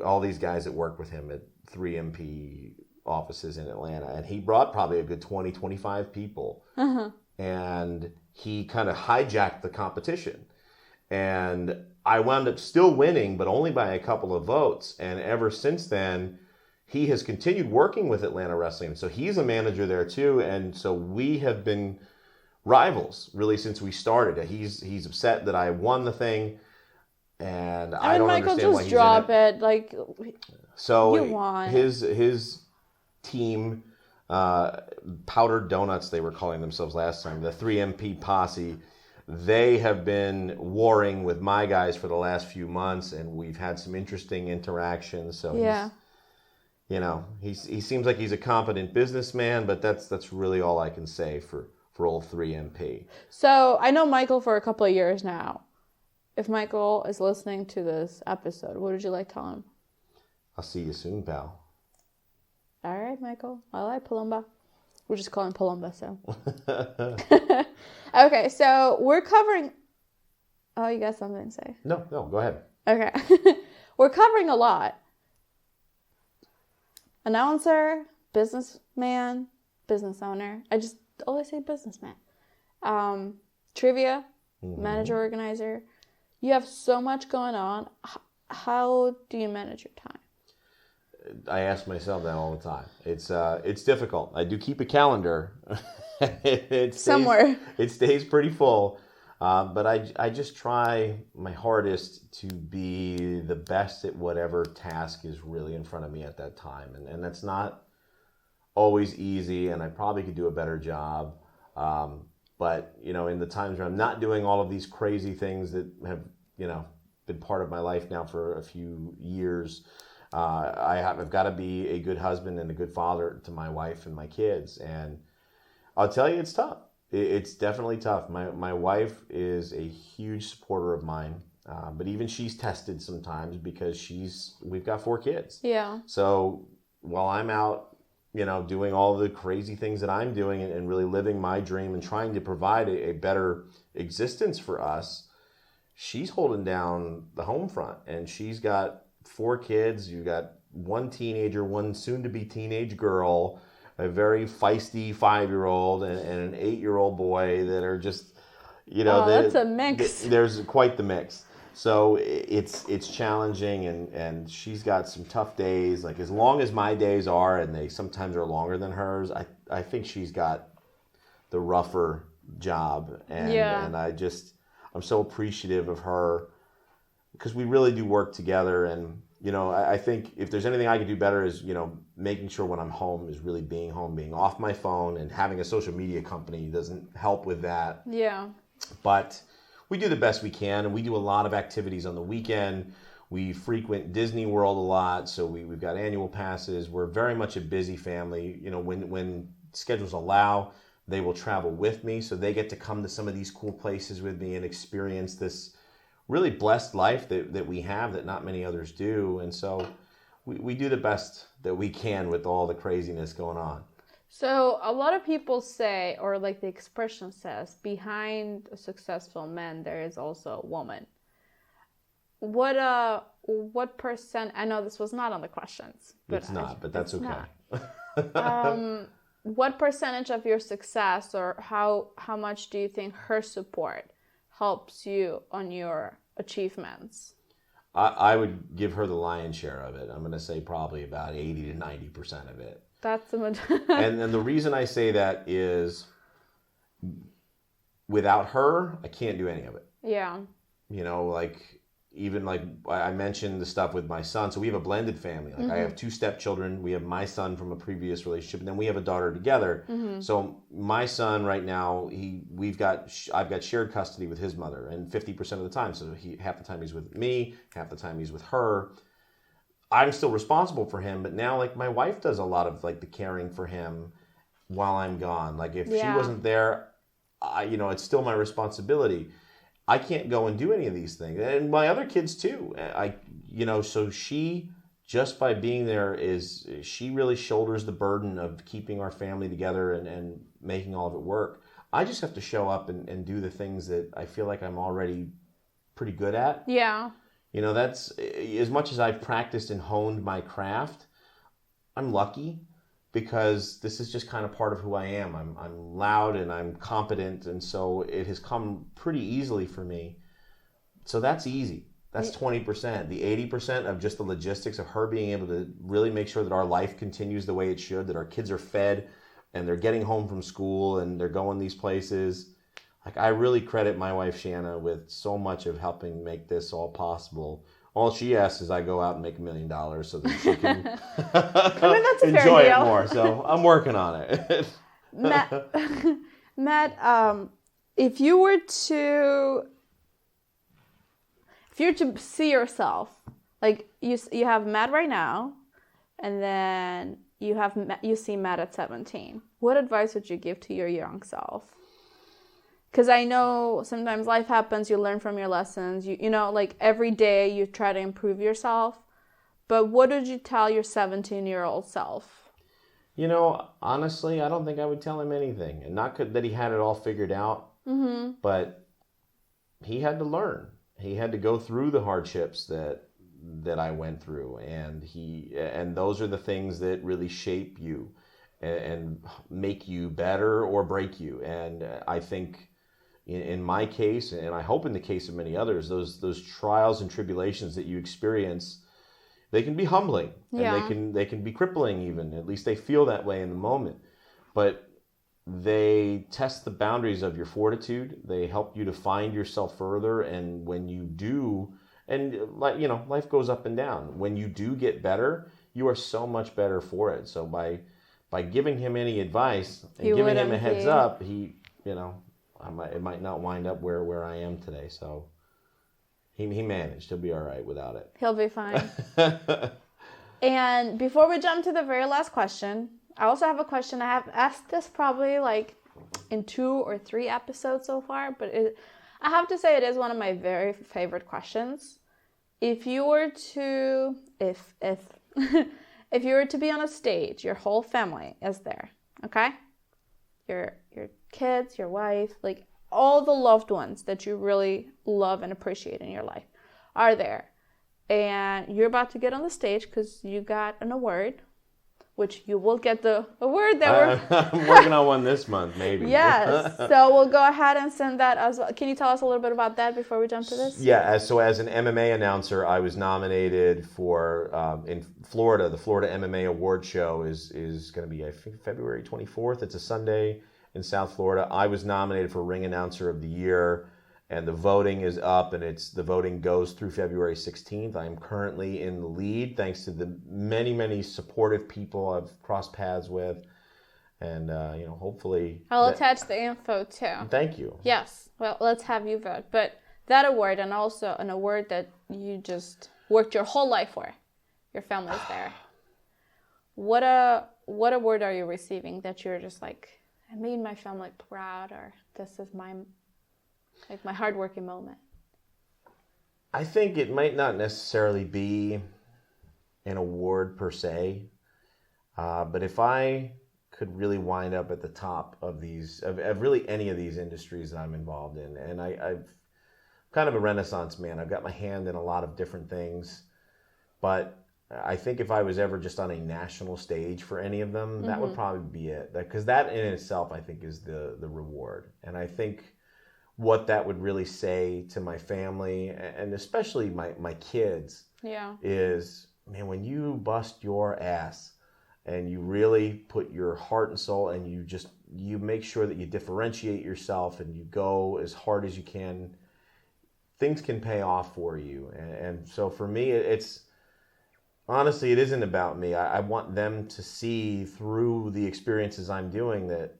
all these guys that work with him at 3MP offices in Atlanta. And he brought probably a good 20, 25 people. And he kind of hijacked the competition. And I wound up still winning, but only by a couple of votes. And ever since then, he has continued working with Atlanta Wrestling. So he's a manager there too. And so we have been rivals really since we started. He's upset that I won the thing. And I don't Michael, understand why just he's drop in it. Like, so you won. His team, Powdered Donuts, they were calling themselves last time, the 3MP Posse, they have been warring with my guys for the last few months, and we've had some interesting interactions. So yeah. He seems like he's a competent businessman, but that's really all I can say for old 3MP. So I know Michael for a couple of years now. If Michael is listening to this episode, what would you like to tell him? I'll see you soon, pal. All right, Michael. I like Palumba. We'll just call him Palumba, so. Okay, so we're covering... Oh, you got something to say? No, go ahead. Okay. We're covering a lot. Announcer, businessman, business owner. I just always say businessman. Trivia, manager, organizer. You have so much going on. How do you manage your time? I ask myself that all the time. It's difficult. I do keep a calendar. Somewhere. It stays pretty full. But I just try my hardest to be the best at whatever task is really in front of me at that time. And that's not always easy, and I probably could do a better job. But, in the times where I'm not doing all of these crazy things that have, been part of my life now for a few years, I've got to be a good husband and a good father to my wife and my kids. And I'll tell you, it's tough. It's definitely tough. My wife is a huge supporter of mine, but even she's tested sometimes because we've got 4 kids. Yeah. So while I'm out, doing all the crazy things that I'm doing and really living my dream and trying to provide a better existence for us, she's holding down the home front. And she's got 4 kids. You've got 1 teenager, 1 soon-to-be teenage girl, a very feisty 5-year-old, and an 8-year-old boy that are just, that's a mix. There's quite the mix. So it's challenging, and she's got some tough days. Like, as long as my days are, and they sometimes are longer than hers, I think she's got the rougher job. And I'm so appreciative of her because we really do work together. And, I think if there's anything I could do better is, making sure when I'm home is really being home, being off my phone, and having a social media company doesn't help with that. Yeah. But we do the best we can, and we do a lot of activities on the weekend. We frequent Disney World a lot, so we've got annual passes. We're very much a busy family. When schedules allow, they will travel with me, so they get to come to some of these cool places with me and experience this really blessed life that we have that not many others do. And so we do the best that we can with all the craziness going on. So a lot of people say, or like the expression says, behind a successful man, there is also a woman. What percent, I know this was not on the questions. But that's okay. What percentage of your success, or how much do you think her support helps you on your achievements? I would give her the lion's share of it. I'm going to say probably about 80 to 90% of it. That's the and the reason I say that is without her, I can't do any of it. Yeah. You know, like even like I mentioned the stuff with my son. So we have a blended family. Like I have 2 stepchildren. We have my son from a previous relationship, and then we have a daughter together. So my son right now, I've got shared custody with his mother, and 50% of the time. So half the time he's with me, half the time he's with her. I'm still responsible for him, but now like my wife does a lot of like the caring for him while I'm gone. Like if she wasn't there, it's still my responsibility. I can't go and do any of these things. And my other kids too. So she, just by being there, she really shoulders the burden of keeping our family together and making all of it work. I just have to show up and do the things that I feel like I'm already pretty good at. Yeah. That's, as much as I've practiced and honed my craft, I'm lucky because this is just kind of part of who I am. I'm loud and I'm competent, and so it has come pretty easily for me. So that's easy. That's 20%. The 80% of just the logistics of her being able to really make sure that our life continues the way it should, that our kids are fed and they're getting home from school and they're going these places. Like, I really credit my wife Shanna with so much of helping make this all possible. All she asks is I go out and make $1 million so that she can that's a enjoy fair it deal. more. So I'm working on it. Matt, if you were to see yourself, like you have Matt right now, and then you see Matt at 17, what advice would you give to your young self? Because I know sometimes life happens, you learn from your lessons, like every day you try to improve yourself. But what would you tell your 17-year-old self? Honestly, I don't think I would tell him anything. And not that he had it all figured out, but he had to learn. He had to go through the hardships that I went through. And those are the things that really shape you and make you better or break you. And I think in my case, and I hope in the case of many others, those trials and tribulations that you experience, they can be humbling, and they can be crippling even. At least they feel that way in the moment. But they test the boundaries of your fortitude. They help you to find yourself further. And when you do, and life goes up and down. When you do get better, you are so much better for it. So by giving him any advice and giving him a heads up, it might not wind up where I am today. So he managed. He'll be all right without it. He'll be fine. And before we jump to the very last question, I also have a question. I have asked this probably like in 2 or 3 episodes so far, but I have to say it is one of my very favorite questions. If you were to if you were to be on a stage, your whole family is there, okay? Your kids, your wife, like all the loved ones that you really love and appreciate in your life are there. And you're about to get on the stage because you got an award, which you will get the award that I'm working on one this month, maybe. Yes. So we'll go ahead and send that as well. Can you tell us a little bit about that before we jump to this? Yeah. So as an MMA announcer, I was nominated for in Florida. The Florida MMA Award show is going to be, I think, February 24th. It's a Sunday in South Florida. I was nominated for Ring Announcer of the Year, and the voting is up, and the voting goes through February 16th. I am currently in the lead thanks to the many, many supportive people I've crossed paths with, and hopefully I'll attach the info too. Thank you. Yes. Well, let's have you vote. But that award, and also an award that you just worked your whole life for, your family's there. What award are you receiving that you're just like, I made my family proud, or this is my hardworking moment? I think it might not necessarily be an award per se, but if I could really wind up at the top of really any of these industries that I'm involved in, and I've kind of a renaissance man. I've got my hand in a lot of different things, but I think if I was ever just on a national stage for any of them, that would probably be it. Because that in itself, I think, is the reward. And I think what that would really say to my family, and especially my kids, is, man, when you bust your ass and you really put your heart and soul, and you make sure that you differentiate yourself and you go as hard as you can, things can pay off for you. And so for me, it's honestly, it isn't about me. I want them to see through the experiences I'm doing that,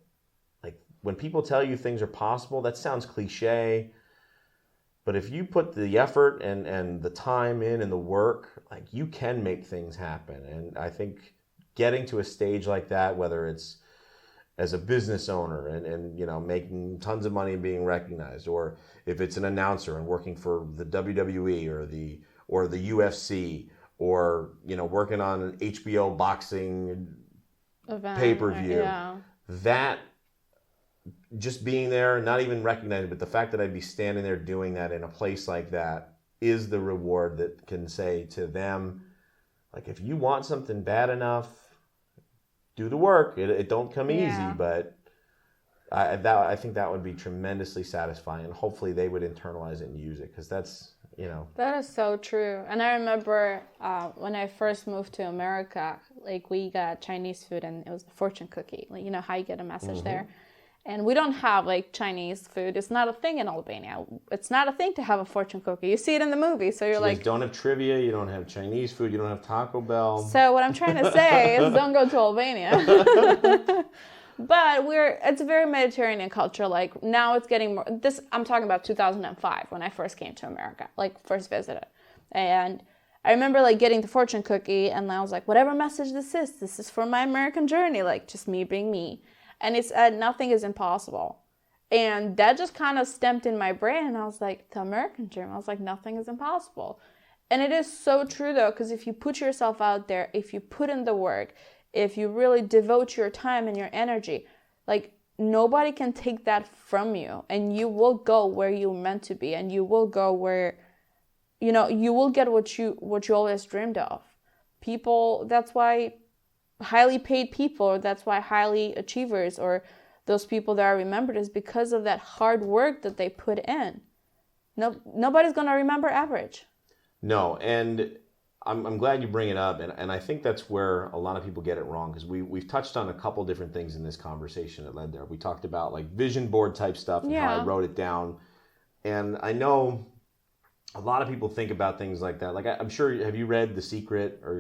like, when people tell you things are possible, that sounds cliche. But if you put the effort and the time in and the work, like, you can make things happen. And I think getting to a stage like that, whether it's as a business owner and you know, making tons of money and being recognized, or if it's an announcer and working for the WWE or the UFC, or, you know, working on an HBO boxing event, pay-per-view, that just being there, not even recognized, but the fact that I'd be standing there doing that in a place like that is the reward that can say to them, like, if you want something bad enough, do the work. It don't come easy, but I think that would be tremendously satisfying, and hopefully they would internalize it and use it, because that's, you know. That is so true. And I remember when I first moved to America, like, we got Chinese food, and it was the fortune cookie. Like, you know how you get a message there. And we don't have, like, Chinese food. It's not a thing in Albania. It's not a thing to have a fortune cookie. You see it in the movie, so you're like... You don't have trivia, you don't have Chinese food, you don't have Taco Bell. So what I'm trying to say is don't go to Albania. But it's a very Mediterranean culture. Like, now it's getting more... I'm talking about 2005, when I first came to America, like, first visited. And I remember, like, getting the fortune cookie, and I was like, whatever message this is for my American journey. Like, just me being me. And it's nothing is impossible. And that just kind of stamped in my brain. And I was like, the American dream. I was like, nothing is impossible. And it is so true, though, because if you put yourself out there, if you put in the work, if you really devote your time and your energy, like, nobody can take that from you. And you will go where you're meant to be. And you will go where, you know, you will get what you always dreamed of. People, that's why... highly paid people, or that's why highly achievers, or those people that are remembered, is because of that hard work that they put in. Nobody's gonna remember average. No, and I'm glad you bring it up, and I think that's where a lot of people get it wrong, because we've touched on a couple different things in this conversation that led there. We talked about, like, vision board type stuff and how I wrote it down, and I know a lot of people think about things like that. Like, I'm sure, have you read The Secret, or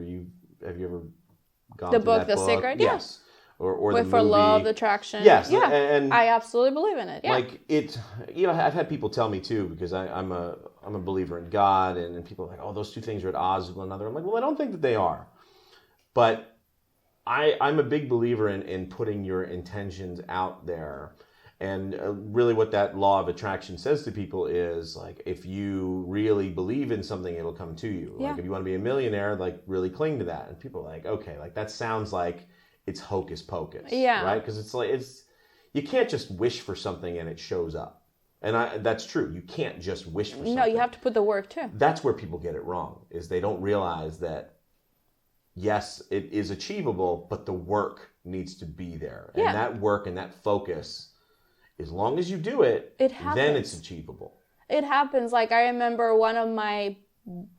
have you ever gone the through book, that The book? Secret? Yes. Or the movie. For Law of Attraction. Yes. Yeah. And I absolutely believe in it. Yeah. Like, it, you know, I've had people tell me too, because I'm a believer in God, and people are like, oh, those two things are at odds with one another. I'm like, well, I don't think that they are. But I'm a big believer in putting your intentions out there. And really what that law of attraction says to people is, like, if you really believe in something, it'll come to you. Like, if you want to be a millionaire, like, really cling to that. And people are like, okay, like, that sounds like it's hocus pocus. Yeah. Right? Because it's like, you can't just wish for something and it shows up. And that's true. You can't just wish for something. No, you have to put the work too. That's where people get it wrong, is they don't realize that, yes, it is achievable, but the work needs to be there. And that work and that focus, as long as you do it, then it's achievable. It happens. Like, I remember one of my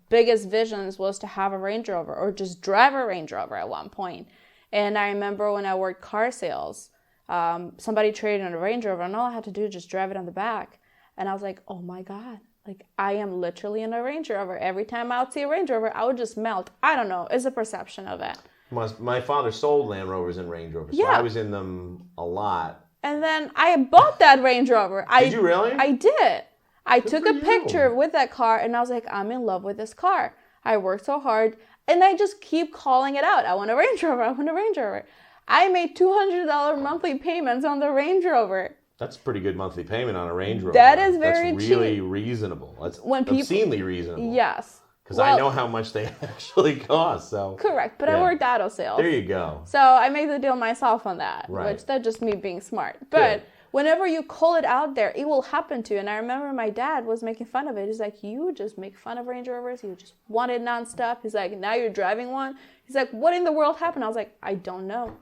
biggest visions was to have a Range Rover, or just drive a Range Rover at one point. And I remember when I worked car sales, somebody traded in a Range Rover, and all I had to do was just drive it on the back. And I was like, oh my God, like, I am literally in a Range Rover. Every time I would see a Range Rover, I would just melt. I don't know. It's a perception of it. My father sold Land Rovers and Range Rovers, so I was in them a lot. And then I bought that Range Rover. Did you really? I did. I took a picture with that car, and I was like, I'm in love with this car. I worked so hard, and I just keep calling it out. I want a Range Rover. I want a Range Rover. I made $200 monthly payments on the Range Rover. That's a pretty good monthly payment on a Range Rover. That is very cheap. That's really reasonable. That's obscenely reasonable. Yes. Because I know how much they actually cost. So correct, but I worked auto sales. There you go. So I made the deal myself on that, which that's just me being smart. But whenever you call it out there, it will happen to you. And I remember my dad was making fun of it. He's like, you just make fun of Range Rovers. You just want it nonstop. He's like, now you're driving one. He's like, what in the world happened? I was like, I don't know.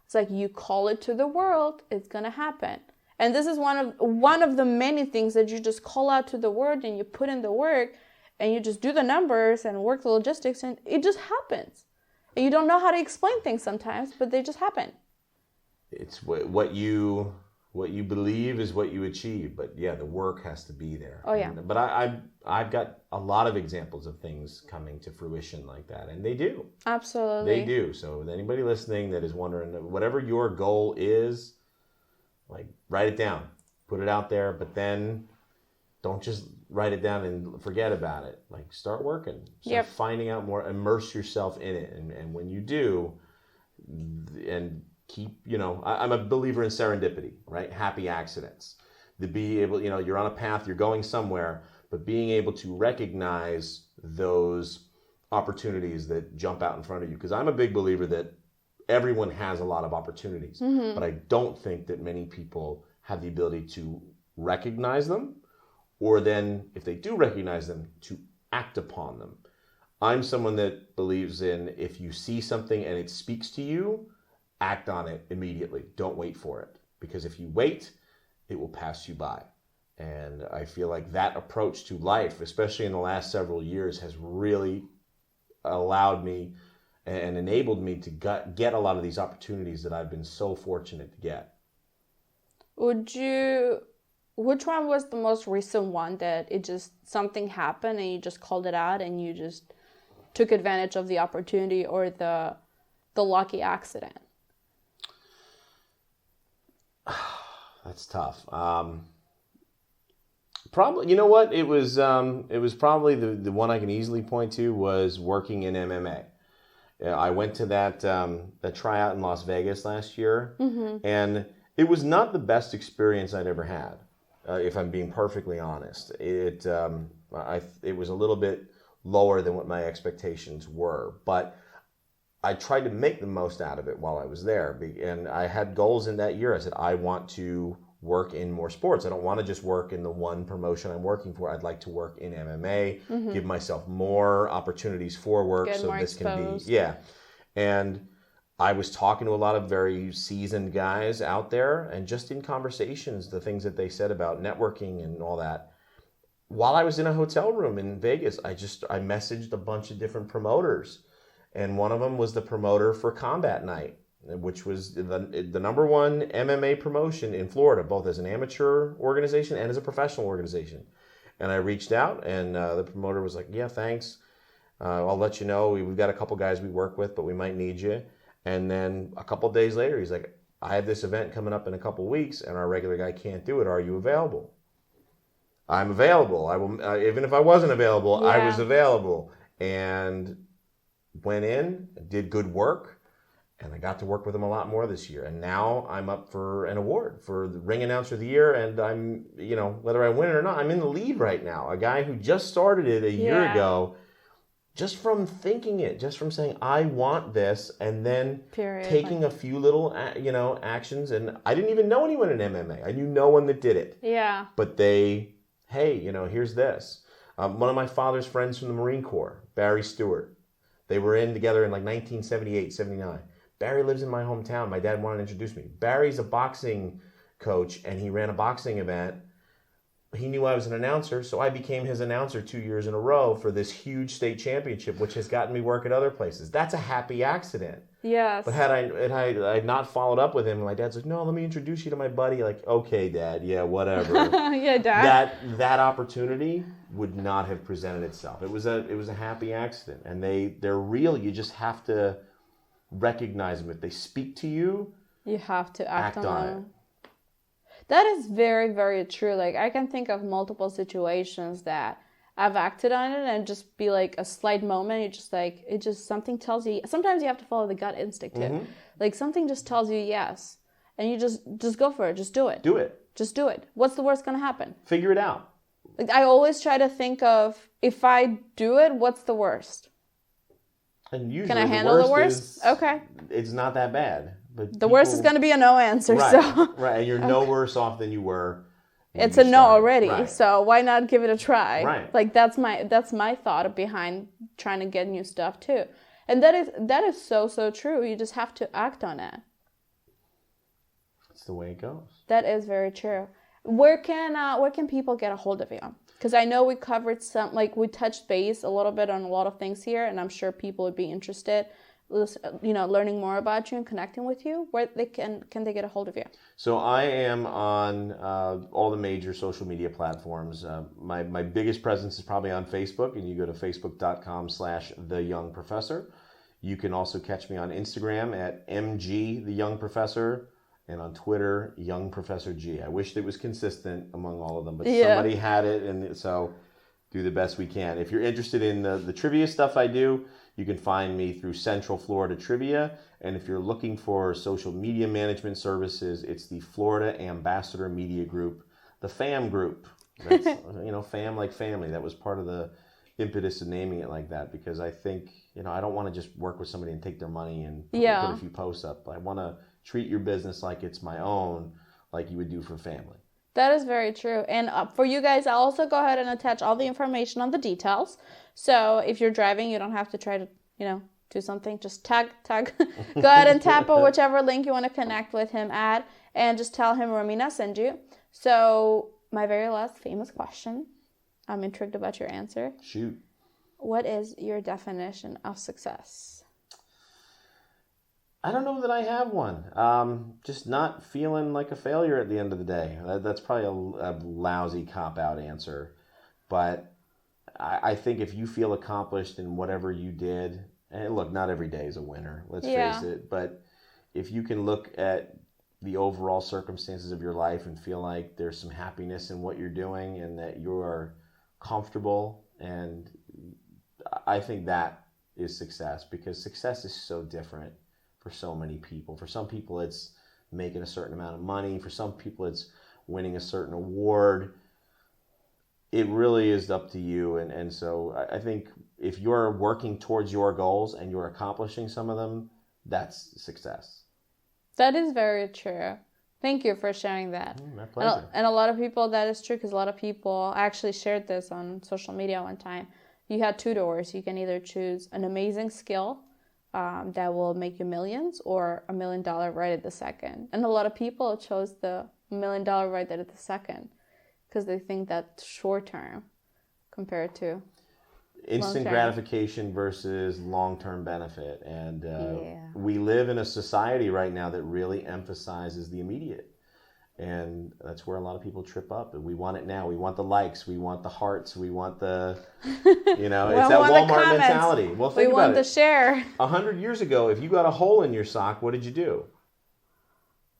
It's like, you call it to the world, it's going to happen. And this is one of the many things that you just call out to the world, and you put in the work, and you just do the numbers and work the logistics, and it just happens. And you don't know how to explain things sometimes, but they just happen. It's what you believe is what you achieve. But yeah, the work has to be there. Oh yeah. But I've got a lot of examples of things coming to fruition like that, and they do. Absolutely. They do. So with anybody listening that is wondering, whatever your goal is, like, write it down, put it out there, but then don't just write it down and forget about it. Like, start working, start finding out more, immerse yourself in it, and when you do, and keep, I'm a believer in serendipity, right? Happy accidents. To be able, you're on a path, you're going somewhere, but being able to recognize those opportunities that jump out in front of you. Because I'm a big believer that everyone has a lot of opportunities, but I don't think that many people have the ability to recognize them, or then if they do recognize them, to act upon them. I'm someone that believes in, if you see something and it speaks to you, act on it immediately. Don't wait for it. Because if you wait, it will pass you by. And I feel like that approach to life, especially in the last several years, has really allowed me and enabled me to get a lot of these opportunities that I've been so fortunate to get. Which one was the most recent one that it just, something happened and you just called it out and you just took advantage of the opportunity, or the lucky accident? That's tough. Probably, you know what? It was probably the one I can easily point to was working in MMA. I went to that tryout in Las Vegas last year, and it was not the best experience I'd ever had. If I'm being perfectly honest, it was a little bit lower than what my expectations were, but I tried to make the most out of it while I was there. And I had goals in that year. I said, I want to work in more sports. I don't want to just work in the one promotion I'm working for. I'd like to work in MMA, give myself more opportunities for work. Get so more this exposed. can be, yeah. And I was talking to a lot of very seasoned guys out there, and just in conversations, the things that they said about networking and all that. While I was in a hotel room in Vegas, I messaged a bunch of different promoters. And one of them was the promoter for Combat Night, which was the number one MMA promotion in Florida, both as an amateur organization and as a professional organization. And I reached out, and the promoter was like, yeah, thanks. I'll let you know. We've got a couple guys we work with, but we might need you. And then a couple days later, he's like, I have this event coming up in a couple weeks, and our regular guy can't do it. Are you available? I'm available. I will. Even if I wasn't available, I was available. And went in, did good work, and I got to work with him a lot more this year. And now I'm up for an award for the Ring Announcer of the Year, and I'm, whether I win it or not, I'm in the lead right now. A guy who just started it a year ago, just from thinking it, just from saying, I want this, and then taking a few little, actions. And I didn't even know anyone in MMA. I knew no one that did it. Yeah. But hey, here's this. One of my father's friends from the Marine Corps, Barry Stewart, they were in together in like 1978, 79. Barry lives in my hometown. My dad wanted to introduce me. Barry's a boxing coach, and he ran a boxing event. He knew I was an announcer, so I became his announcer 2 years in a row for this huge state championship, which has gotten me work at other places. That's a happy accident. Yes. But had I not followed up with him, my dad's like, no, let me introduce you to my buddy. Like, okay, Dad, yeah, whatever. Yeah, Dad. That opportunity would not have presented itself. It was a happy accident, and they're real. You just have to recognize them. If they speak to you, you have to act on them. That is very, very true. Like, I can think of multiple situations that I've acted on it and just be like a slight moment. Something tells you. Sometimes you have to follow the gut instinct too. Like, something just tells you yes, and you just go for it. Just do it. Do it. Just do it. What's the worst going to happen? Figure it out. Like, I always try to think of, if I do it, what's the worst? And usually, can I handle the worst? Okay. It's not that bad. But the worst is going to be a no answer. Right, so. Right, and you're no worse off than you were. It's a no already, right. So why not give it a try? Right. Like, that's my thought behind trying to get new stuff too, and that is so true. You just have to act on it. That's the way it goes. That is very true. Where can people get a hold of you? Because I know we covered we touched base a little bit on a lot of things here, and I'm sure people would be interested. learning more about you and connecting with you, where they can they get a hold of you? So I am on all the major social media platforms. My biggest presence is probably on Facebook, and you go to facebook.com/theyoungprofessor. You can also catch me on Instagram at MGTheYoungProfessor, and on Twitter, Young Professor G. I wished it was consistent among all of them, but somebody had it, and so do the best we can. If you're interested in the trivia stuff I do, you can find me through Central Florida Trivia. And if you're looking for social media management services, it's the Florida Ambassador Media Group, the FAM group. That's, FAM like family. That was part of the impetus of naming it like that, because I think, I don't want to just work with somebody and take their money and put a few posts up. I want to treat your business like it's my own, like you would do for family. That is very true. And for you guys, I'll also go ahead and attach all the information on the details. So if you're driving, you don't have to try to, do something. Just tag. Go ahead and tap on whichever link you want to connect with him at, and just tell him Romina sent you. So my very last famous question. I'm intrigued about your answer. Shoot. What is your definition of success? I don't know that I have one. Just not feeling like a failure at the end of the day. That's probably a lousy cop-out answer. But I think if you feel accomplished in whatever you did, and look, not every day is a winner, let's face it. But if you can look at the overall circumstances of your life and feel like there's some happiness in what you're doing and that you're comfortable, and I think that is success, because success is so different for so many people. For some people, it's making a certain amount of money. For some people, it's winning a certain award. It really is up to you. And so I think if you're working towards your goals and you're accomplishing some of them, that's success. That is very true. Thank you for sharing that. My pleasure. And a lot of people, that is true, because a lot of people, I actually shared this on social media one time. You had two doors. You can either choose an amazing skill that will make you millions, or $1 million right at the second. And a lot of people chose the $1 million right at the second, because they think that's short term compared to instant gratification versus long-term benefit. And we live in a society right now that really emphasizes the immediate. And that's where a lot of people trip up. And we want it now. We want the likes. We want the hearts. We want the, it's that Walmart mentality. Well, think about it. We want the share. 100 years ago, if you got a hole in your sock, what did you do?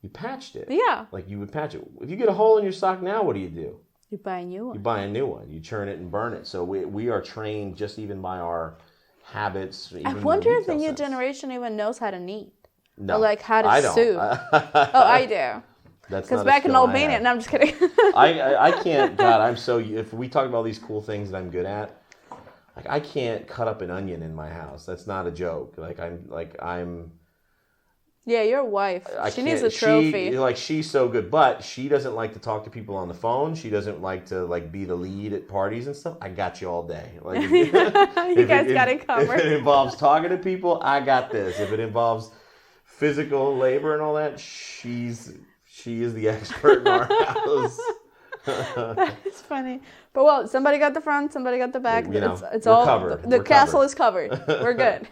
You patched it. Yeah. Like you would patch it. If you get a hole in your sock now, what do? You buy a new one. You buy a new one. You churn it and burn it. So we are trained just even by our habits. I wonder if the new generation even knows how to knit. No. Or like how to sew. Oh, I do. Because back in Albania, no, I'm just kidding. I can't, God, if we talk about these cool things that I'm good at, like I can't cut up an onion in my house. That's not a joke. I'm Yeah, your wife. She needs a trophy. She's so good, but she doesn't like to talk to people on the phone. She doesn't like to be the lead at parties and stuff. I got you all day. You guys got it covered. If it involves talking to people, I got this. If it involves physical labor and all that, she is the expert in our house. That's funny. But somebody got the front, somebody got the back. It's we're all covered. The castle is covered. We're good.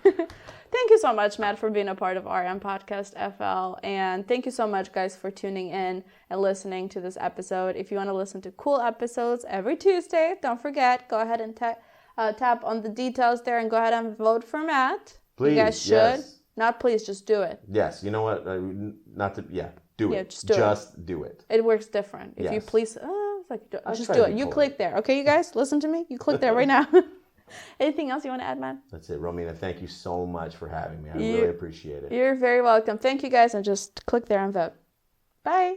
Thank you so much, Matt, for being a part of RM Podcast FL. And thank you so much, guys, for tuning in and listening to this episode. If you want to listen to cool episodes every Tuesday, don't forget, go ahead and tap on the details there and go ahead and vote for Matt. Please, you guys should. Yes. Not please, just do it. Yes. You know what? Do it. Just do it. It works different. If you please, just do it. You click there. Okay, you guys, listen to me. You click there right now. Anything else you want to add, man? That's it, Romina. Thank you so much for having me. I really appreciate it. You're very welcome. Thank you, guys, and just click there and vote. Bye.